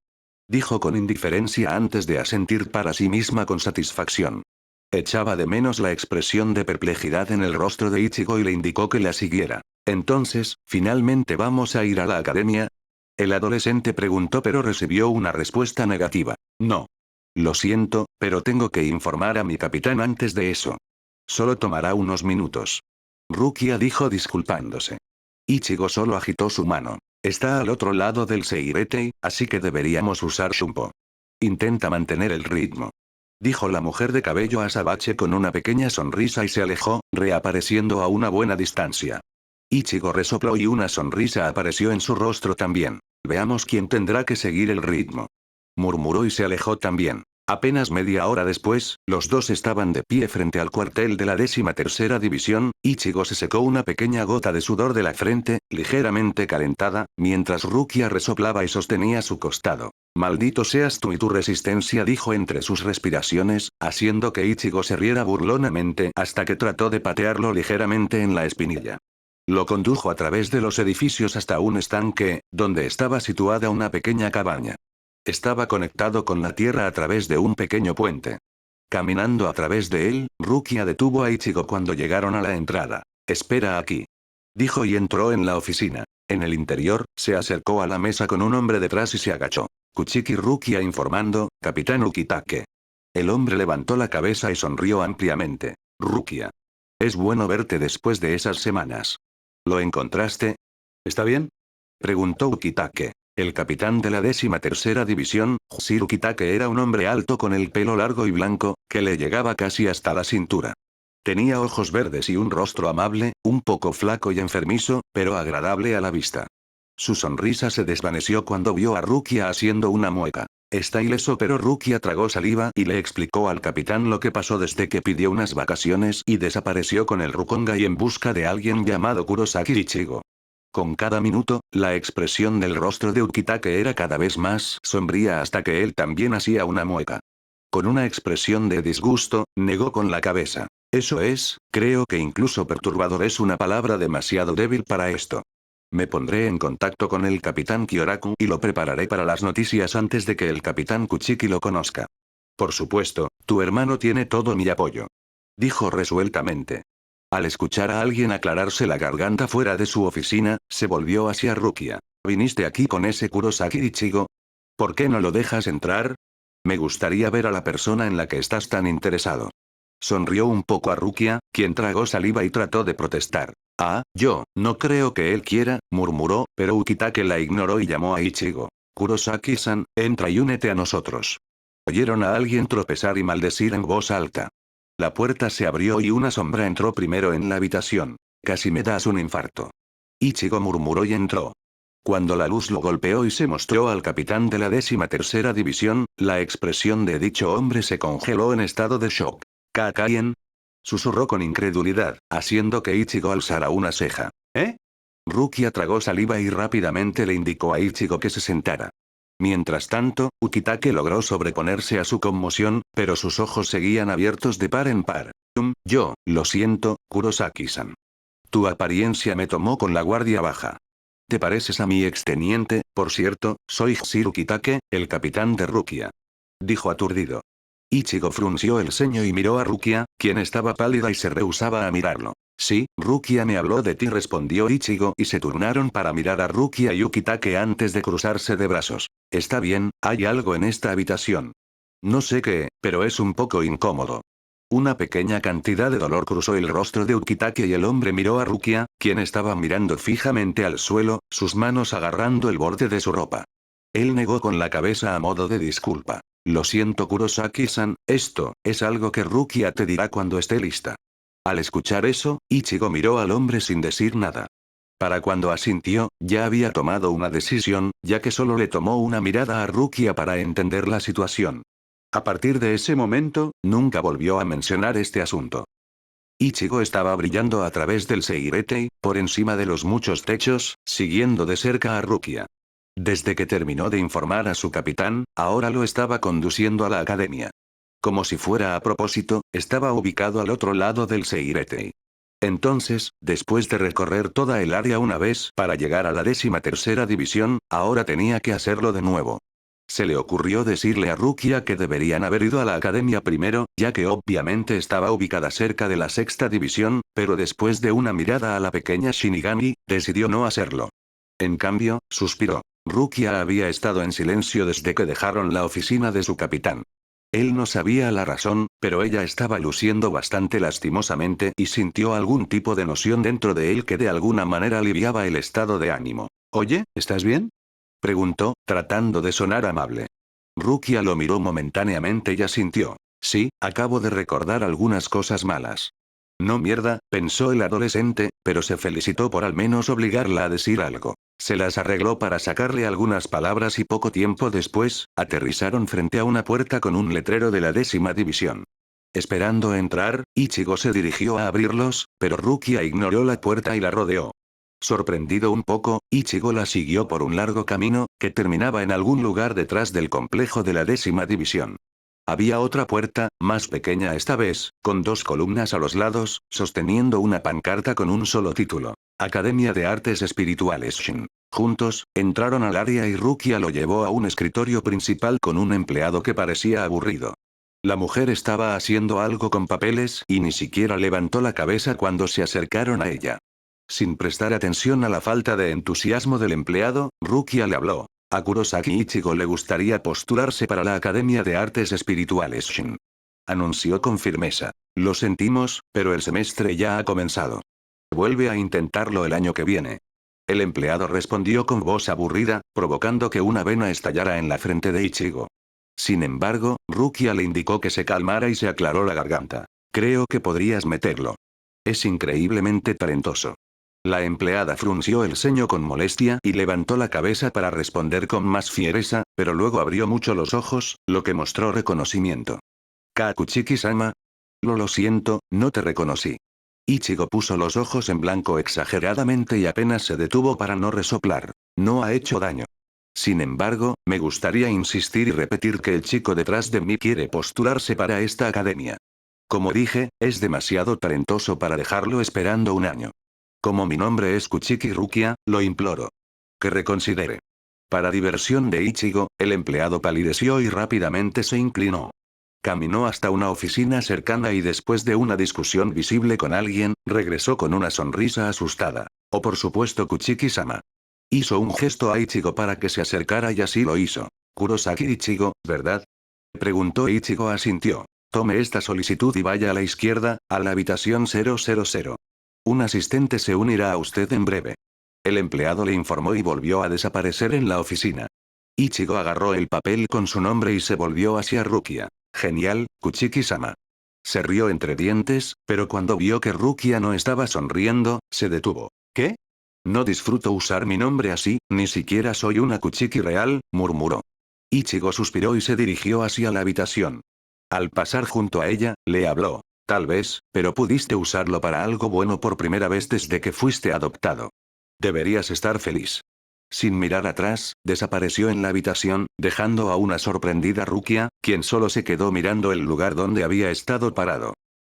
Dijo con indiferencia antes de asentir para sí misma con satisfacción. Echaba de menos la expresión de perplejidad en el rostro de Ichigo y le indicó que la siguiera. Entonces, ¿finalmente vamos a ir a la academia? El adolescente preguntó pero recibió una respuesta negativa. No. Lo siento, pero tengo que informar a mi capitán antes de eso. Solo tomará unos minutos. Rukia dijo disculpándose. Ichigo solo agitó su mano. Está al otro lado del Seiretei, así que deberíamos usar Shunpo. Intenta mantener el ritmo. Dijo la mujer de cabello azabache con una pequeña sonrisa y se alejó, reapareciendo a una buena distancia. Ichigo resopló y una sonrisa apareció en su rostro también. Veamos quién tendrá que seguir el ritmo. Murmuró y se alejó también. Apenas media hora después, los dos estaban de pie frente al cuartel de la 13ª División. Ichigo se secó una pequeña gota de sudor de la frente, ligeramente calentada, mientras Rukia resoplaba y sostenía su costado. Maldito seas tú y tu resistencia, dijo entre sus respiraciones, haciendo que Ichigo se riera burlonamente hasta que trató de patearlo ligeramente en la espinilla. Lo condujo a través de los edificios hasta un estanque, donde estaba situada una pequeña cabaña. Estaba conectado con la tierra a través de un pequeño puente. Caminando a través de él, Rukia detuvo a Ichigo cuando llegaron a la entrada. Espera aquí. Dijo y entró en la oficina. En el interior, se acercó a la mesa con un hombre detrás y se agachó. Kuchiki Rukia informando, Capitán Ukitake. El hombre levantó la cabeza y sonrió ampliamente. Rukia. Es bueno verte después de esas semanas. ¿Lo encontraste? ¿Está bien? Preguntó Ukitake. El capitán de la 13ª División, Jiro Ukitake, era un hombre alto con el pelo largo y blanco, que le llegaba casi hasta la cintura. Tenía ojos verdes y un rostro amable, un poco flaco y enfermizo, pero agradable a la vista. Su sonrisa se desvaneció cuando vio a Rukia haciendo una mueca. Está ileso, pero Rukia tragó saliva y le explicó al capitán lo que pasó desde que pidió unas vacaciones y desapareció con el Rukongai en busca de alguien llamado Kurosaki Ichigo. Con cada minuto, la expresión del rostro de Ukitake era cada vez más sombría hasta que él también hacía una mueca. Con una expresión de disgusto, negó con la cabeza. Eso es, creo que incluso perturbador es una palabra demasiado débil para esto. Me pondré en contacto con el capitán Kyoraku y lo prepararé para las noticias antes de que el capitán Kuchiki lo conozca. Por supuesto, tu hermano tiene todo mi apoyo. Dijo resueltamente. Al escuchar a alguien aclararse la garganta fuera de su oficina, se volvió hacia Rukia. ¿Viniste aquí con ese Kurosaki Ichigo? ¿Por qué no lo dejas entrar? Me gustaría ver a la persona en la que estás tan interesado. Sonrió un poco a Rukia, quien tragó saliva y trató de protestar. Ah, yo, no creo que él quiera, murmuró, pero Ukitake la ignoró y llamó a Ichigo. Kurosaki-san, entra y únete a nosotros. Oyeron a alguien tropezar y maldecir en voz alta. La puerta se abrió y una sombra entró primero en la habitación. Casi me das un infarto. Ichigo murmuró y entró. Cuando la luz lo golpeó y se mostró al capitán de la 13ª División, la expresión de dicho hombre se congeló en estado de shock. ¿Kakaien? Susurró con incredulidad, haciendo que Ichigo alzara una ceja. ¿Eh? Rukia tragó saliva y rápidamente le indicó a Ichigo que se sentara. Mientras tanto, Ukitake logró sobreponerse a su conmoción, pero sus ojos seguían abiertos de par en par. Yo, lo siento, Kurosaki-san. Tu apariencia me tomó con la guardia baja. Te pareces a mi exteniente, por cierto, soy Jiro Ukitake, el capitán de Rukia. Dijo aturdido. Ichigo frunció el ceño y miró a Rukia, quien estaba pálida y se rehusaba a mirarlo. Sí, Rukia me habló de ti, respondió Ichigo y se turnaron para mirar a Rukia y Ukitake antes de cruzarse de brazos. Está bien, hay algo en esta habitación. No sé qué, pero es un poco incómodo. Una pequeña cantidad de dolor cruzó el rostro de Ukitake y el hombre miró a Rukia, quien estaba mirando fijamente al suelo, sus manos agarrando el borde de su ropa. Él negó con la cabeza a modo de disculpa. Lo siento, Kurosaki-san, esto es algo que Rukia te dirá cuando esté lista. Al escuchar eso, Ichigo miró al hombre sin decir nada. Para cuando asintió, ya había tomado una decisión, ya que solo le tomó una mirada a Rukia para entender la situación. A partir de ese momento, nunca volvió a mencionar este asunto. Ichigo estaba brillando a través del Seiretei, por encima de los muchos techos, siguiendo de cerca a Rukia. Desde que terminó de informar a su capitán, ahora lo estaba conduciendo a la academia. Como si fuera a propósito, estaba ubicado al otro lado del Seiretei. Entonces, después de recorrer toda el área una vez para llegar a la 13ª división, ahora tenía que hacerlo de nuevo. Se le ocurrió decirle a Rukia que deberían haber ido a la academia primero, ya que obviamente estaba ubicada cerca de la 6ª división, pero después de una mirada a la pequeña Shinigami, decidió no hacerlo. En cambio, suspiró. Rukia había estado en silencio desde que dejaron la oficina de su capitán. Él no sabía la razón, pero ella estaba luciendo bastante lastimosamente y sintió algún tipo de noción dentro de él que de alguna manera aliviaba el estado de ánimo. «Oye, ¿estás bien?», preguntó, tratando de sonar amable. Rukia lo miró momentáneamente y asintió. «Sí, acabo de recordar algunas cosas malas». «No mierda», pensó el adolescente, pero se felicitó por al menos obligarla a decir algo. Se las arregló para sacarle algunas palabras y poco tiempo después, aterrizaron frente a una puerta con un letrero de la 10ª división. Esperando entrar, Ichigo se dirigió a abrirlos, pero Rukia ignoró la puerta y la rodeó. Sorprendido un poco, Ichigo la siguió por un largo camino, que terminaba en algún lugar detrás del complejo de la 10ª división. Había otra puerta, más pequeña esta vez, con 2 columnas a los lados, sosteniendo una pancarta con un solo título. Academia de Artes Espirituales Shin. Juntos, entraron al área y Rukia lo llevó a un escritorio principal con un empleado que parecía aburrido. La mujer estaba haciendo algo con papeles y ni siquiera levantó la cabeza cuando se acercaron a ella. Sin prestar atención a la falta de entusiasmo del empleado, Rukia le habló. A Kurosaki Ichigo le gustaría postularse para la Academia de Artes Espirituales Shin. Anunció con firmeza. Lo sentimos, pero el semestre ya ha comenzado. Vuelve a intentarlo el año que viene. El empleado respondió con voz aburrida, provocando que una vena estallara en la frente de Ichigo. Sin embargo, Rukia le indicó que se calmara y se aclaró la garganta. Creo que podrías meterlo. Es increíblemente talentoso. La empleada frunció el ceño con molestia y levantó la cabeza para responder con más fiereza, pero luego abrió mucho los ojos, lo que mostró reconocimiento. «Kakuchiki-sama. Lo siento, no te reconocí». Ichigo puso los ojos en blanco exageradamente y apenas se detuvo para no resoplar. No ha hecho daño. Sin embargo, me gustaría insistir y repetir que el chico detrás de mí quiere postularse para esta academia. Como dije, es demasiado talentoso para dejarlo esperando un año. Como mi nombre es Kuchiki Rukia, lo imploro. Que reconsidere. Para diversión de Ichigo, el empleado palideció y rápidamente se inclinó. Caminó hasta una oficina cercana y después de una discusión visible con alguien, regresó con una sonrisa asustada. Oh, por supuesto, Kuchiki-sama. Hizo un gesto a Ichigo para que se acercara y así lo hizo. Kurosaki Ichigo, ¿verdad?, preguntó. Ichigo asintió. Tome esta solicitud y vaya a la izquierda, a la habitación 000. Un asistente se unirá a usted en breve. El empleado le informó y volvió a desaparecer en la oficina. Ichigo agarró el papel con su nombre y se volvió hacia Rukia. Genial, Kuchiki-sama. Se rió entre dientes, pero cuando vio que Rukia no estaba sonriendo, se detuvo. ¿Qué? No disfruto usar mi nombre así, ni siquiera soy una Kuchiki real, murmuró. Ichigo suspiró y se dirigió hacia la habitación. Al pasar junto a ella, le habló. Tal vez, pero pudiste usarlo para algo bueno por primera vez desde que fuiste adoptado. Deberías estar feliz. Sin mirar atrás, desapareció en la habitación, dejando a una sorprendida Rukia, quien solo se quedó mirando el lugar donde había estado parado.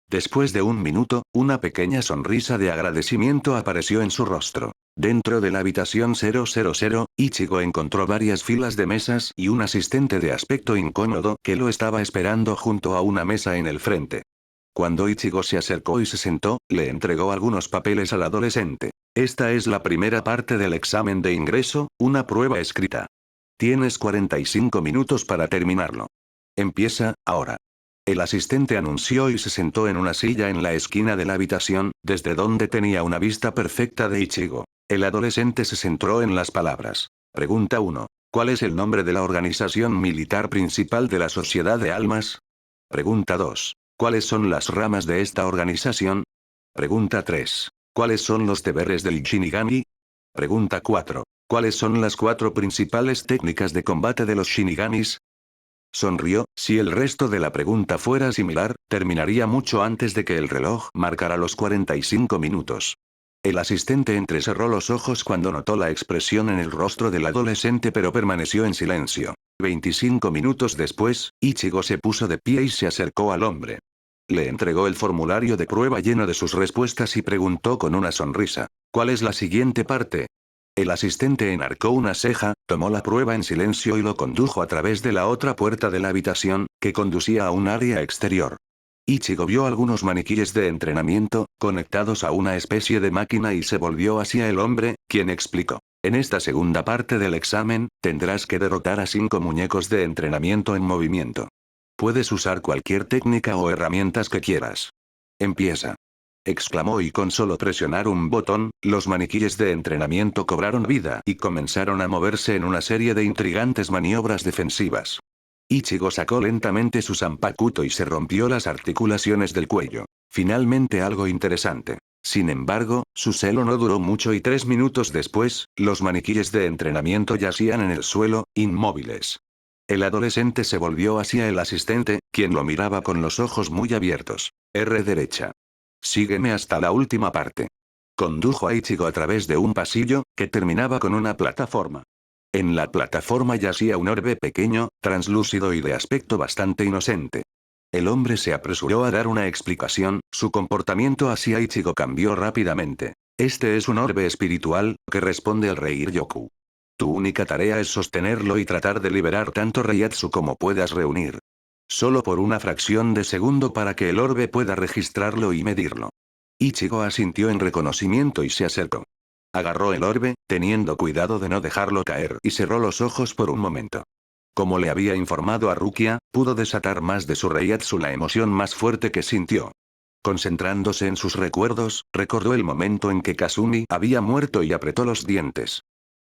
Después de un minuto, una pequeña sonrisa de agradecimiento apareció en su rostro. Dentro de la habitación 000, Ichigo encontró varias filas de mesas y un asistente de aspecto incómodo que lo estaba esperando junto a una mesa en el frente. Cuando Ichigo se acercó y se sentó, le entregó algunos papeles al adolescente. Esta es la primera parte del examen de ingreso, una prueba escrita. Tienes 45 minutos para terminarlo. Empieza, ahora. El asistente anunció y se sentó en una silla en la esquina de la habitación, desde donde tenía una vista perfecta de Ichigo. El adolescente se centró en las palabras. Pregunta 1. ¿Cuál es el nombre de la organización militar principal de la Sociedad de Almas? Pregunta 2. ¿Cuáles son las ramas de esta organización? Pregunta 3. ¿Cuáles son los deberes del Shinigami? Pregunta 4. ¿Cuáles son las 4 principales técnicas de combate de los Shinigamis? Sonrió. Si el resto de la pregunta fuera similar, terminaría mucho antes de que el reloj marcara los 45 minutos. El asistente entrecerró los ojos cuando notó la expresión en el rostro del adolescente, pero permaneció en silencio. 25 minutos después, Ichigo se puso de pie y se acercó al hombre. Le entregó el formulario de prueba lleno de sus respuestas y preguntó con una sonrisa: ¿cuál es la siguiente parte? El asistente enarcó una ceja, tomó la prueba en silencio y lo condujo a través de la otra puerta de la habitación, que conducía a un área exterior. Ichigo vio algunos maniquíes de entrenamiento, conectados a una especie de máquina, y se volvió hacia el hombre, quien explicó: en esta segunda parte del examen, tendrás que derrotar a 5 muñecos de entrenamiento en movimiento. Puedes usar cualquier técnica o herramientas que quieras. Empieza. Exclamó, y con solo presionar un botón, los maniquíes de entrenamiento cobraron vida y comenzaron a moverse en una serie de intrigantes maniobras defensivas. Ichigo sacó lentamente su zanpakuto y se rompió las articulaciones del cuello. Finalmente algo interesante. Sin embargo, su celo no duró mucho y 3 minutos después, los maniquíes de entrenamiento yacían en el suelo, inmóviles. El adolescente se volvió hacia el asistente, quien lo miraba con los ojos muy abiertos. R derecha. Sígueme hasta la última parte. Condujo a Ichigo a través de un pasillo, que terminaba con una plataforma. En la plataforma yacía un orbe pequeño, translúcido y de aspecto bastante inocente. El hombre se apresuró a dar una explicación. Su comportamiento hacia Ichigo cambió rápidamente. Este es un orbe espiritual, que responde al Rei-Ryoku. Tu única tarea es sostenerlo y tratar de liberar tanto Reiatsu como puedas reunir. Solo por una fracción de segundo para que el orbe pueda registrarlo y medirlo. Ichigo asintió en reconocimiento y se acercó. Agarró el orbe, teniendo cuidado de no dejarlo caer, y cerró los ojos por un momento. Como le había informado a Rukia, pudo desatar más de su Reiatsu, la emoción más fuerte que sintió. Concentrándose en sus recuerdos, recordó el momento en que Kasumi había muerto y apretó los dientes.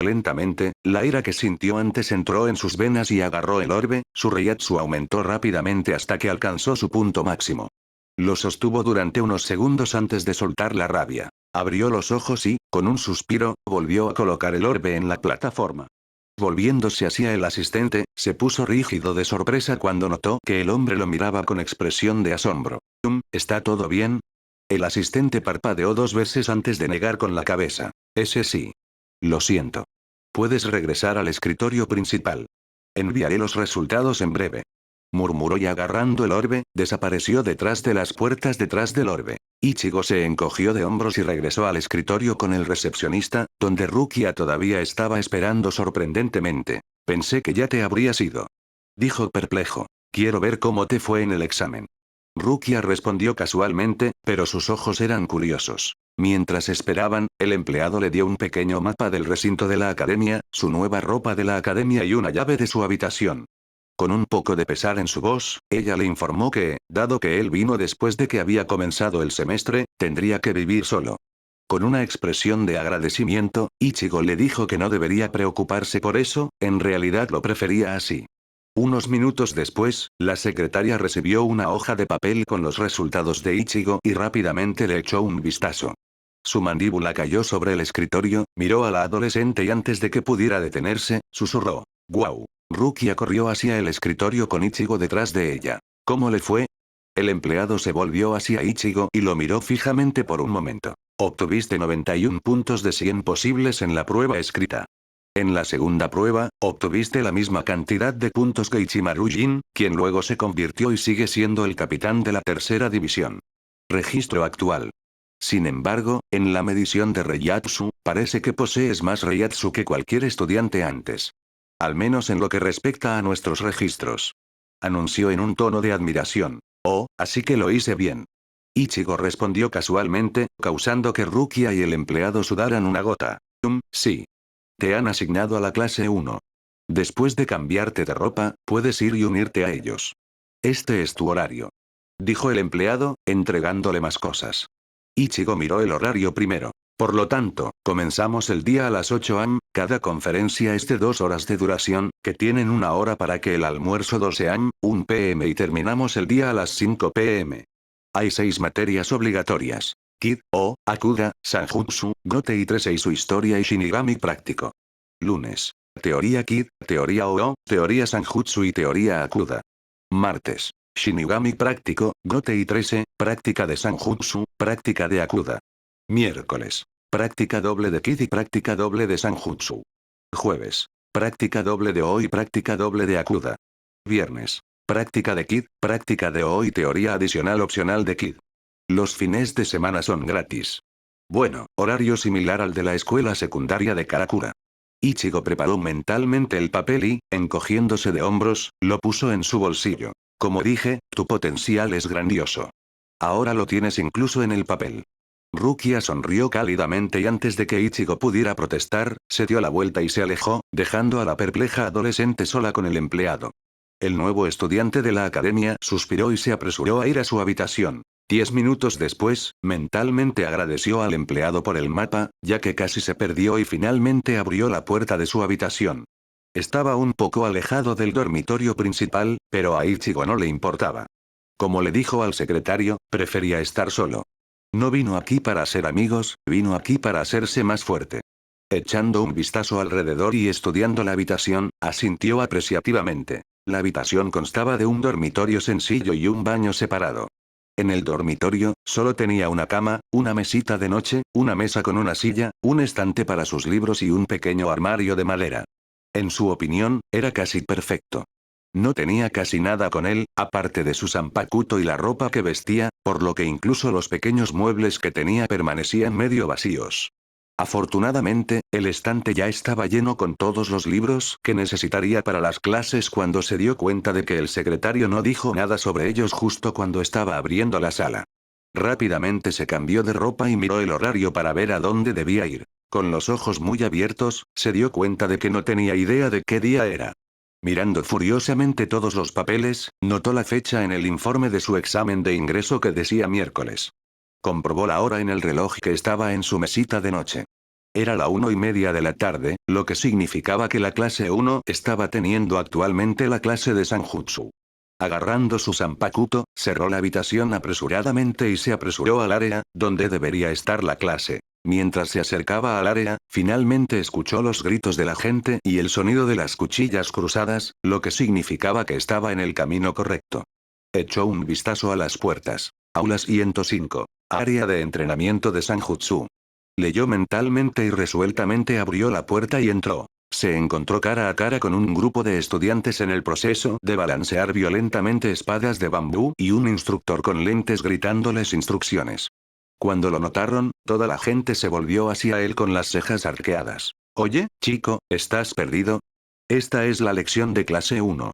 Lentamente, la ira que sintió antes entró en sus venas y agarró el orbe. Su Reiatsu aumentó rápidamente hasta que alcanzó su punto máximo. Lo sostuvo durante unos segundos antes de soltar la rabia. Abrió los ojos y, con un suspiro, volvió a colocar el orbe en la plataforma. Volviéndose hacia el asistente, se puso rígido de sorpresa cuando notó que el hombre lo miraba con expresión de asombro. ¿Está todo bien? El asistente parpadeó 2 veces antes de negar con la cabeza. Ese sí. Lo siento. Puedes regresar al escritorio principal. Enviaré los resultados en breve. Murmuró, y agarrando el orbe, desapareció detrás de las puertas detrás del orbe. Ichigo se encogió de hombros y regresó al escritorio con el recepcionista, donde Rukia todavía estaba esperando sorprendentemente. Pensé que ya te habrías ido. Dijo perplejo. Quiero ver cómo te fue en el examen. Rukia respondió casualmente, pero sus ojos eran curiosos. Mientras esperaban, el empleado le dio un pequeño mapa del recinto de la academia, su nueva ropa de la academia y una llave de su habitación. Con un poco de pesar en su voz, ella le informó que, dado que él vino después de que había comenzado el semestre, tendría que vivir solo. Con una expresión de agradecimiento, Ichigo le dijo que no debería preocuparse por eso, en realidad lo prefería así. Unos minutos después, la secretaria recibió una hoja de papel con los resultados de Ichigo y rápidamente le echó un vistazo. Su mandíbula cayó sobre el escritorio, miró a la adolescente y antes de que pudiera detenerse, susurró: «¡Guau!». Rukia corrió hacia el escritorio con Ichigo detrás de ella. ¿Cómo le fue? El empleado se volvió hacia Ichigo y lo miró fijamente por un momento. Obtuviste 91 puntos de 100 posibles en la prueba escrita. En la segunda prueba, obtuviste la misma cantidad de puntos que Ichimaru Jin, quien luego se convirtió y sigue siendo el capitán de la tercera división. Registro actual. Sin embargo, en la medición de Reiatsu, parece que posees más Reiatsu que cualquier estudiante antes. Al menos en lo que respecta a nuestros registros. Anunció en un tono de admiración. Oh, así que lo hice bien. Ichigo respondió casualmente, causando que Rukia y el empleado sudaran una gota. Sí. Te han asignado a la clase 1. Después de cambiarte de ropa, puedes ir y unirte a ellos. Este es tu horario. Dijo el empleado, entregándole más cosas. Ichigo miró el horario primero. Por lo tanto, comenzamos el día a las 8 am, cada conferencia es de 2 horas de duración, que tienen 1 hora para que el almuerzo 12 am, 1 pm y terminamos el día a las 5 pm. Hay 6 materias obligatorias. Kid, O, Akuda, Sanjutsu, Gote y 13 y su historia y Shinigami práctico. Lunes. Teoría Kid, teoría O, teoría Sanjutsu y teoría Akuda. Martes. Shinigami práctico, Gote y 13, práctica de Sanjutsu, práctica de Akuda. Miércoles. Práctica doble de Kid y práctica doble de Sanjutsu. Jueves. Práctica doble de O y práctica doble de Akuda. Viernes. Práctica de Kid, práctica de O y teoría adicional opcional de Kid. Los fines de semana son gratis. Bueno, horario similar al de la escuela secundaria de Karakura. Ichigo preparó mentalmente el papel y, encogiéndose de hombros, lo puso en su bolsillo. Como dije, tu potencial es grandioso. Ahora lo tienes incluso en el papel. Rukia sonrió cálidamente y antes de que Ichigo pudiera protestar, se dio la vuelta y se alejó, dejando a la perpleja adolescente sola con el empleado. El nuevo estudiante de la academia suspiró y se apresuró a ir a su habitación. 10 minutos después, mentalmente agradeció al empleado por el mapa, ya que casi se perdió y finalmente abrió la puerta de su habitación. Estaba un poco alejado del dormitorio principal, pero a Ichigo no le importaba. Como le dijo al secretario, prefería estar solo. No vino aquí para ser amigos, vino aquí para hacerse más fuerte. Echando un vistazo alrededor y estudiando la habitación, asintió apreciativamente. La habitación constaba de un dormitorio sencillo y un baño separado. En el dormitorio, solo tenía una cama, una mesita de noche, una mesa con una silla, un estante para sus libros y un pequeño armario de madera. En su opinión, era casi perfecto. No tenía casi nada con él, aparte de su zanpakuto y la ropa que vestía, por lo que incluso los pequeños muebles que tenía permanecían medio vacíos. Afortunadamente, el estante ya estaba lleno con todos los libros que necesitaría para las clases cuando se dio cuenta de que el secretario no dijo nada sobre ellos justo cuando estaba abriendo la sala. Rápidamente se cambió de ropa y miró el horario para ver a dónde debía ir. Con los ojos muy abiertos, se dio cuenta de que no tenía idea de qué día era. Mirando furiosamente todos los papeles, notó la fecha en el informe de su examen de ingreso que decía miércoles. Comprobó la hora en el reloj que estaba en su mesita de noche. Era la 1:30 de la tarde, lo que significaba que la clase 1 estaba teniendo actualmente la clase de Sanjutsu. Agarrando su zanpakuto, cerró la habitación apresuradamente y se apresuró al área, donde debería estar la clase. Mientras se acercaba al área, finalmente escuchó los gritos de la gente y el sonido de las cuchillas cruzadas, lo que significaba que estaba en el camino correcto. Echó un vistazo a las puertas. Aula 105. Área de entrenamiento de Sanjutsu. Leyó mentalmente y resueltamente abrió la puerta y entró. Se encontró cara a cara con un grupo de estudiantes en el proceso de balancear violentamente espadas de bambú y un instructor con lentes gritándoles instrucciones. Cuando lo notaron, toda la gente se volvió hacia él con las cejas arqueadas. «Oye, chico, ¿estás perdido? Esta es la lección de clase 1»,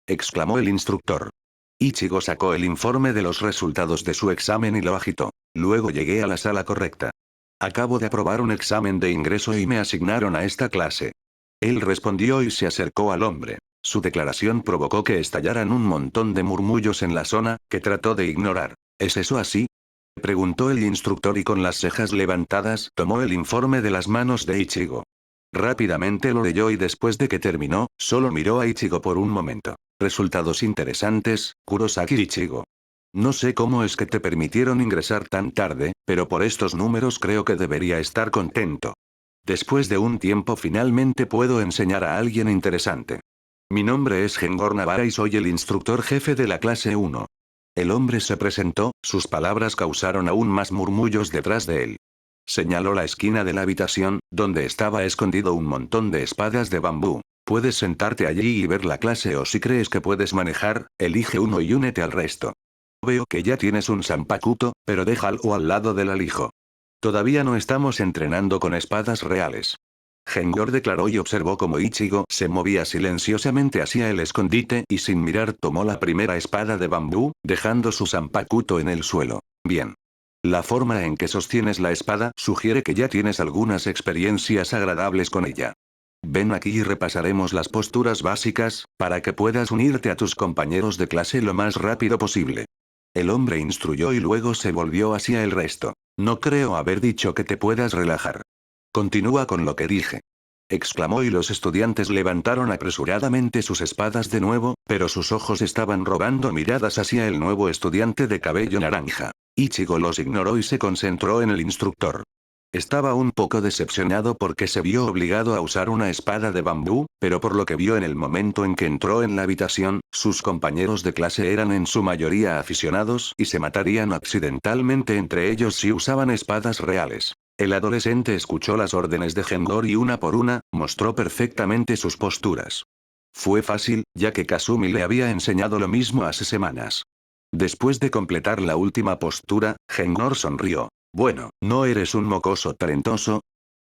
exclamó el instructor. Ichigo sacó el informe de los resultados de su examen y lo agitó. Luego llegué a la sala correcta. Acabo de aprobar un examen de ingreso y me asignaron a esta clase. Él respondió y se acercó al hombre. Su declaración provocó que estallaran un montón de murmullos en la zona, que trató de ignorar. ¿Es eso así?, preguntó el instructor y con las cejas levantadas tomó el informe de las manos de Ichigo. Rápidamente lo leyó y después de que terminó, solo miró a Ichigo por un momento. Resultados interesantes, Kurosaki Ichigo. No sé cómo es que te permitieron ingresar tan tarde, pero por estos números creo que debería estar contento. Después de un tiempo finalmente puedo enseñar a alguien interesante. Mi nombre es Gengor Navarra y soy el instructor jefe de la clase 1. El hombre se presentó, sus palabras causaron aún más murmullos detrás de él. Señaló la esquina de la habitación, donde estaba escondido un montón de espadas de bambú. Puedes sentarte allí y ver la clase o si crees que puedes manejar, elige uno y únete al resto. Veo que ya tienes un zanpakuto, pero déjalo al lado del alijo. Todavía no estamos entrenando con espadas reales. Gengor declaró y observó cómo Ichigo se movía silenciosamente hacia el escondite y sin mirar tomó la primera espada de bambú, dejando su zanpakuto en el suelo. Bien. La forma en que sostienes la espada sugiere que ya tienes algunas experiencias agradables con ella. Ven aquí y repasaremos las posturas básicas, para que puedas unirte a tus compañeros de clase lo más rápido posible. El hombre instruyó y luego se volvió hacia el resto. No creo haber dicho que te puedas relajar. Continúa con lo que dije. exclamó y los estudiantes levantaron apresuradamente sus espadas de nuevo, pero sus ojos estaban robando miradas hacia el nuevo estudiante de cabello naranja. Ichigo los ignoró y se concentró en el instructor. Estaba un poco decepcionado porque se vio obligado a usar una espada de bambú, pero por lo que vio en el momento en que entró en la habitación, sus compañeros de clase eran en su mayoría aficionados y se matarían accidentalmente entre ellos si usaban espadas reales. El adolescente escuchó las órdenes de Gendor y una por una, mostró perfectamente sus posturas. Fue fácil, ya que Kasumi le había enseñado lo mismo hace semanas. Después de completar la última postura, Gendor sonrió. Bueno, ¿no eres un mocoso talentoso?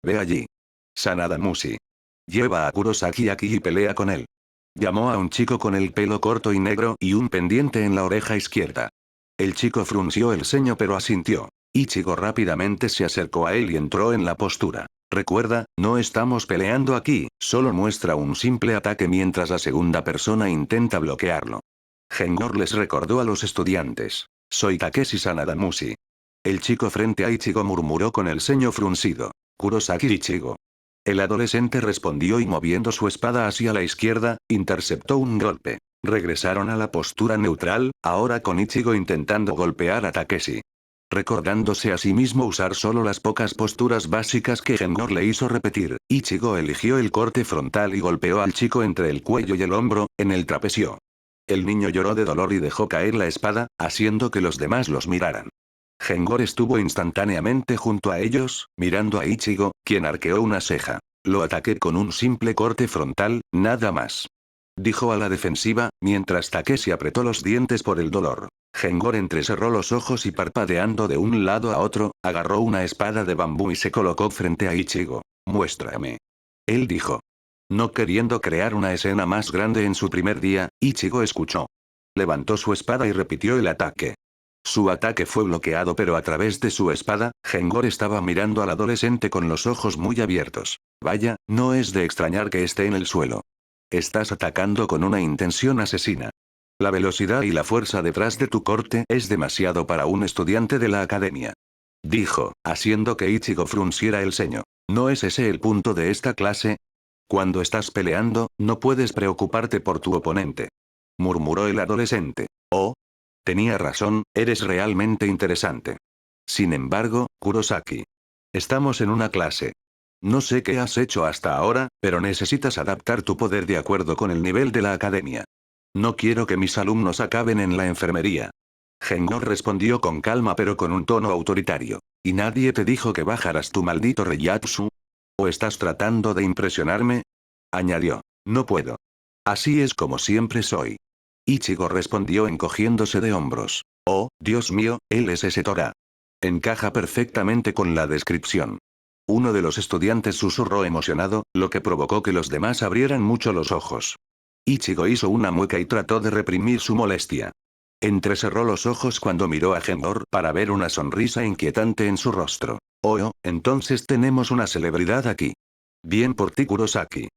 Ve allí. Sanada Mushi. Lleva a Kurosaki aquí y pelea con él. Llamó a un chico con el pelo corto y negro y un pendiente en la oreja izquierda. El chico frunció el ceño pero asintió. Ichigo rápidamente se acercó a él y entró en la postura. Recuerda, no estamos peleando aquí, solo muestra un simple ataque mientras la segunda persona intenta bloquearlo. Gendor les recordó a los estudiantes. Soy Takeshi Sanada Mushi. El chico frente a Ichigo murmuró con el ceño fruncido. Kurosaki Ichigo. El adolescente respondió y moviendo su espada hacia la izquierda, interceptó un golpe. Regresaron a la postura neutral, ahora con Ichigo intentando golpear a Takeshi. Recordándose a sí mismo usar solo las pocas posturas básicas que Gendor le hizo repetir, Ichigo eligió el corte frontal y golpeó al chico entre el cuello y el hombro, en el trapecio. El niño lloró de dolor y dejó caer la espada, haciendo que los demás los miraran. Gendor estuvo instantáneamente junto a ellos, mirando a Ichigo, quien arqueó una ceja. Lo ataqué con un simple corte frontal, nada más. Dijo a la defensiva, mientras Takeshi apretó los dientes por el dolor. Gendor entrecerró los ojos y parpadeando de un lado a otro, agarró una espada de bambú y se colocó frente a Ichigo. Muéstrame. Él dijo. No queriendo crear una escena más grande en su primer día, Ichigo escuchó. Levantó su espada y repitió el ataque. Su ataque fue bloqueado pero a través de su espada, Gendor estaba mirando al adolescente con los ojos muy abiertos. Vaya, no es de extrañar que esté en el suelo. Estás atacando con una intención asesina. La velocidad y la fuerza detrás de tu corte es demasiado para un estudiante de la academia. Dijo, haciendo que Ichigo frunciera el ceño. ¿No es ese el punto de esta clase? Cuando estás peleando, no puedes preocuparte por tu oponente. Murmuró el adolescente. Oh. Tenía razón, eres realmente interesante. Sin embargo, Kurosaki. Estamos en una clase. No sé qué has hecho hasta ahora, pero necesitas adaptar tu poder de acuerdo con el nivel de la academia. No quiero que mis alumnos acaben en la enfermería. Gendor respondió con calma pero con un tono autoritario. ¿Y nadie te dijo que bajaras tu maldito Reiatsu? ¿O estás tratando de impresionarme? Añadió. No puedo. Así es como siempre soy. Ichigo respondió encogiéndose de hombros. Oh, Dios mío, él es ese Tora. Encaja perfectamente con la descripción. Uno de los estudiantes susurró emocionado, lo que provocó que los demás abrieran mucho los ojos. Ichigo hizo una mueca y trató de reprimir su molestia. Entrecerró los ojos cuando miró a Gendor para ver una sonrisa inquietante en su rostro. Oh, entonces tenemos una celebridad aquí. Bien por ti Kurosaki.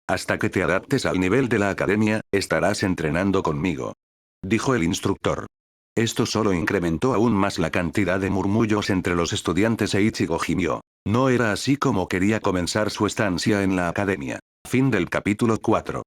Hasta que te adaptes al nivel de la academia, estarás entrenando conmigo. Dijo el instructor. Esto solo incrementó aún más la cantidad de murmullos entre los estudiantes e Ichigo gimió. No era así como quería comenzar su estancia en la academia. Fin del capítulo 4.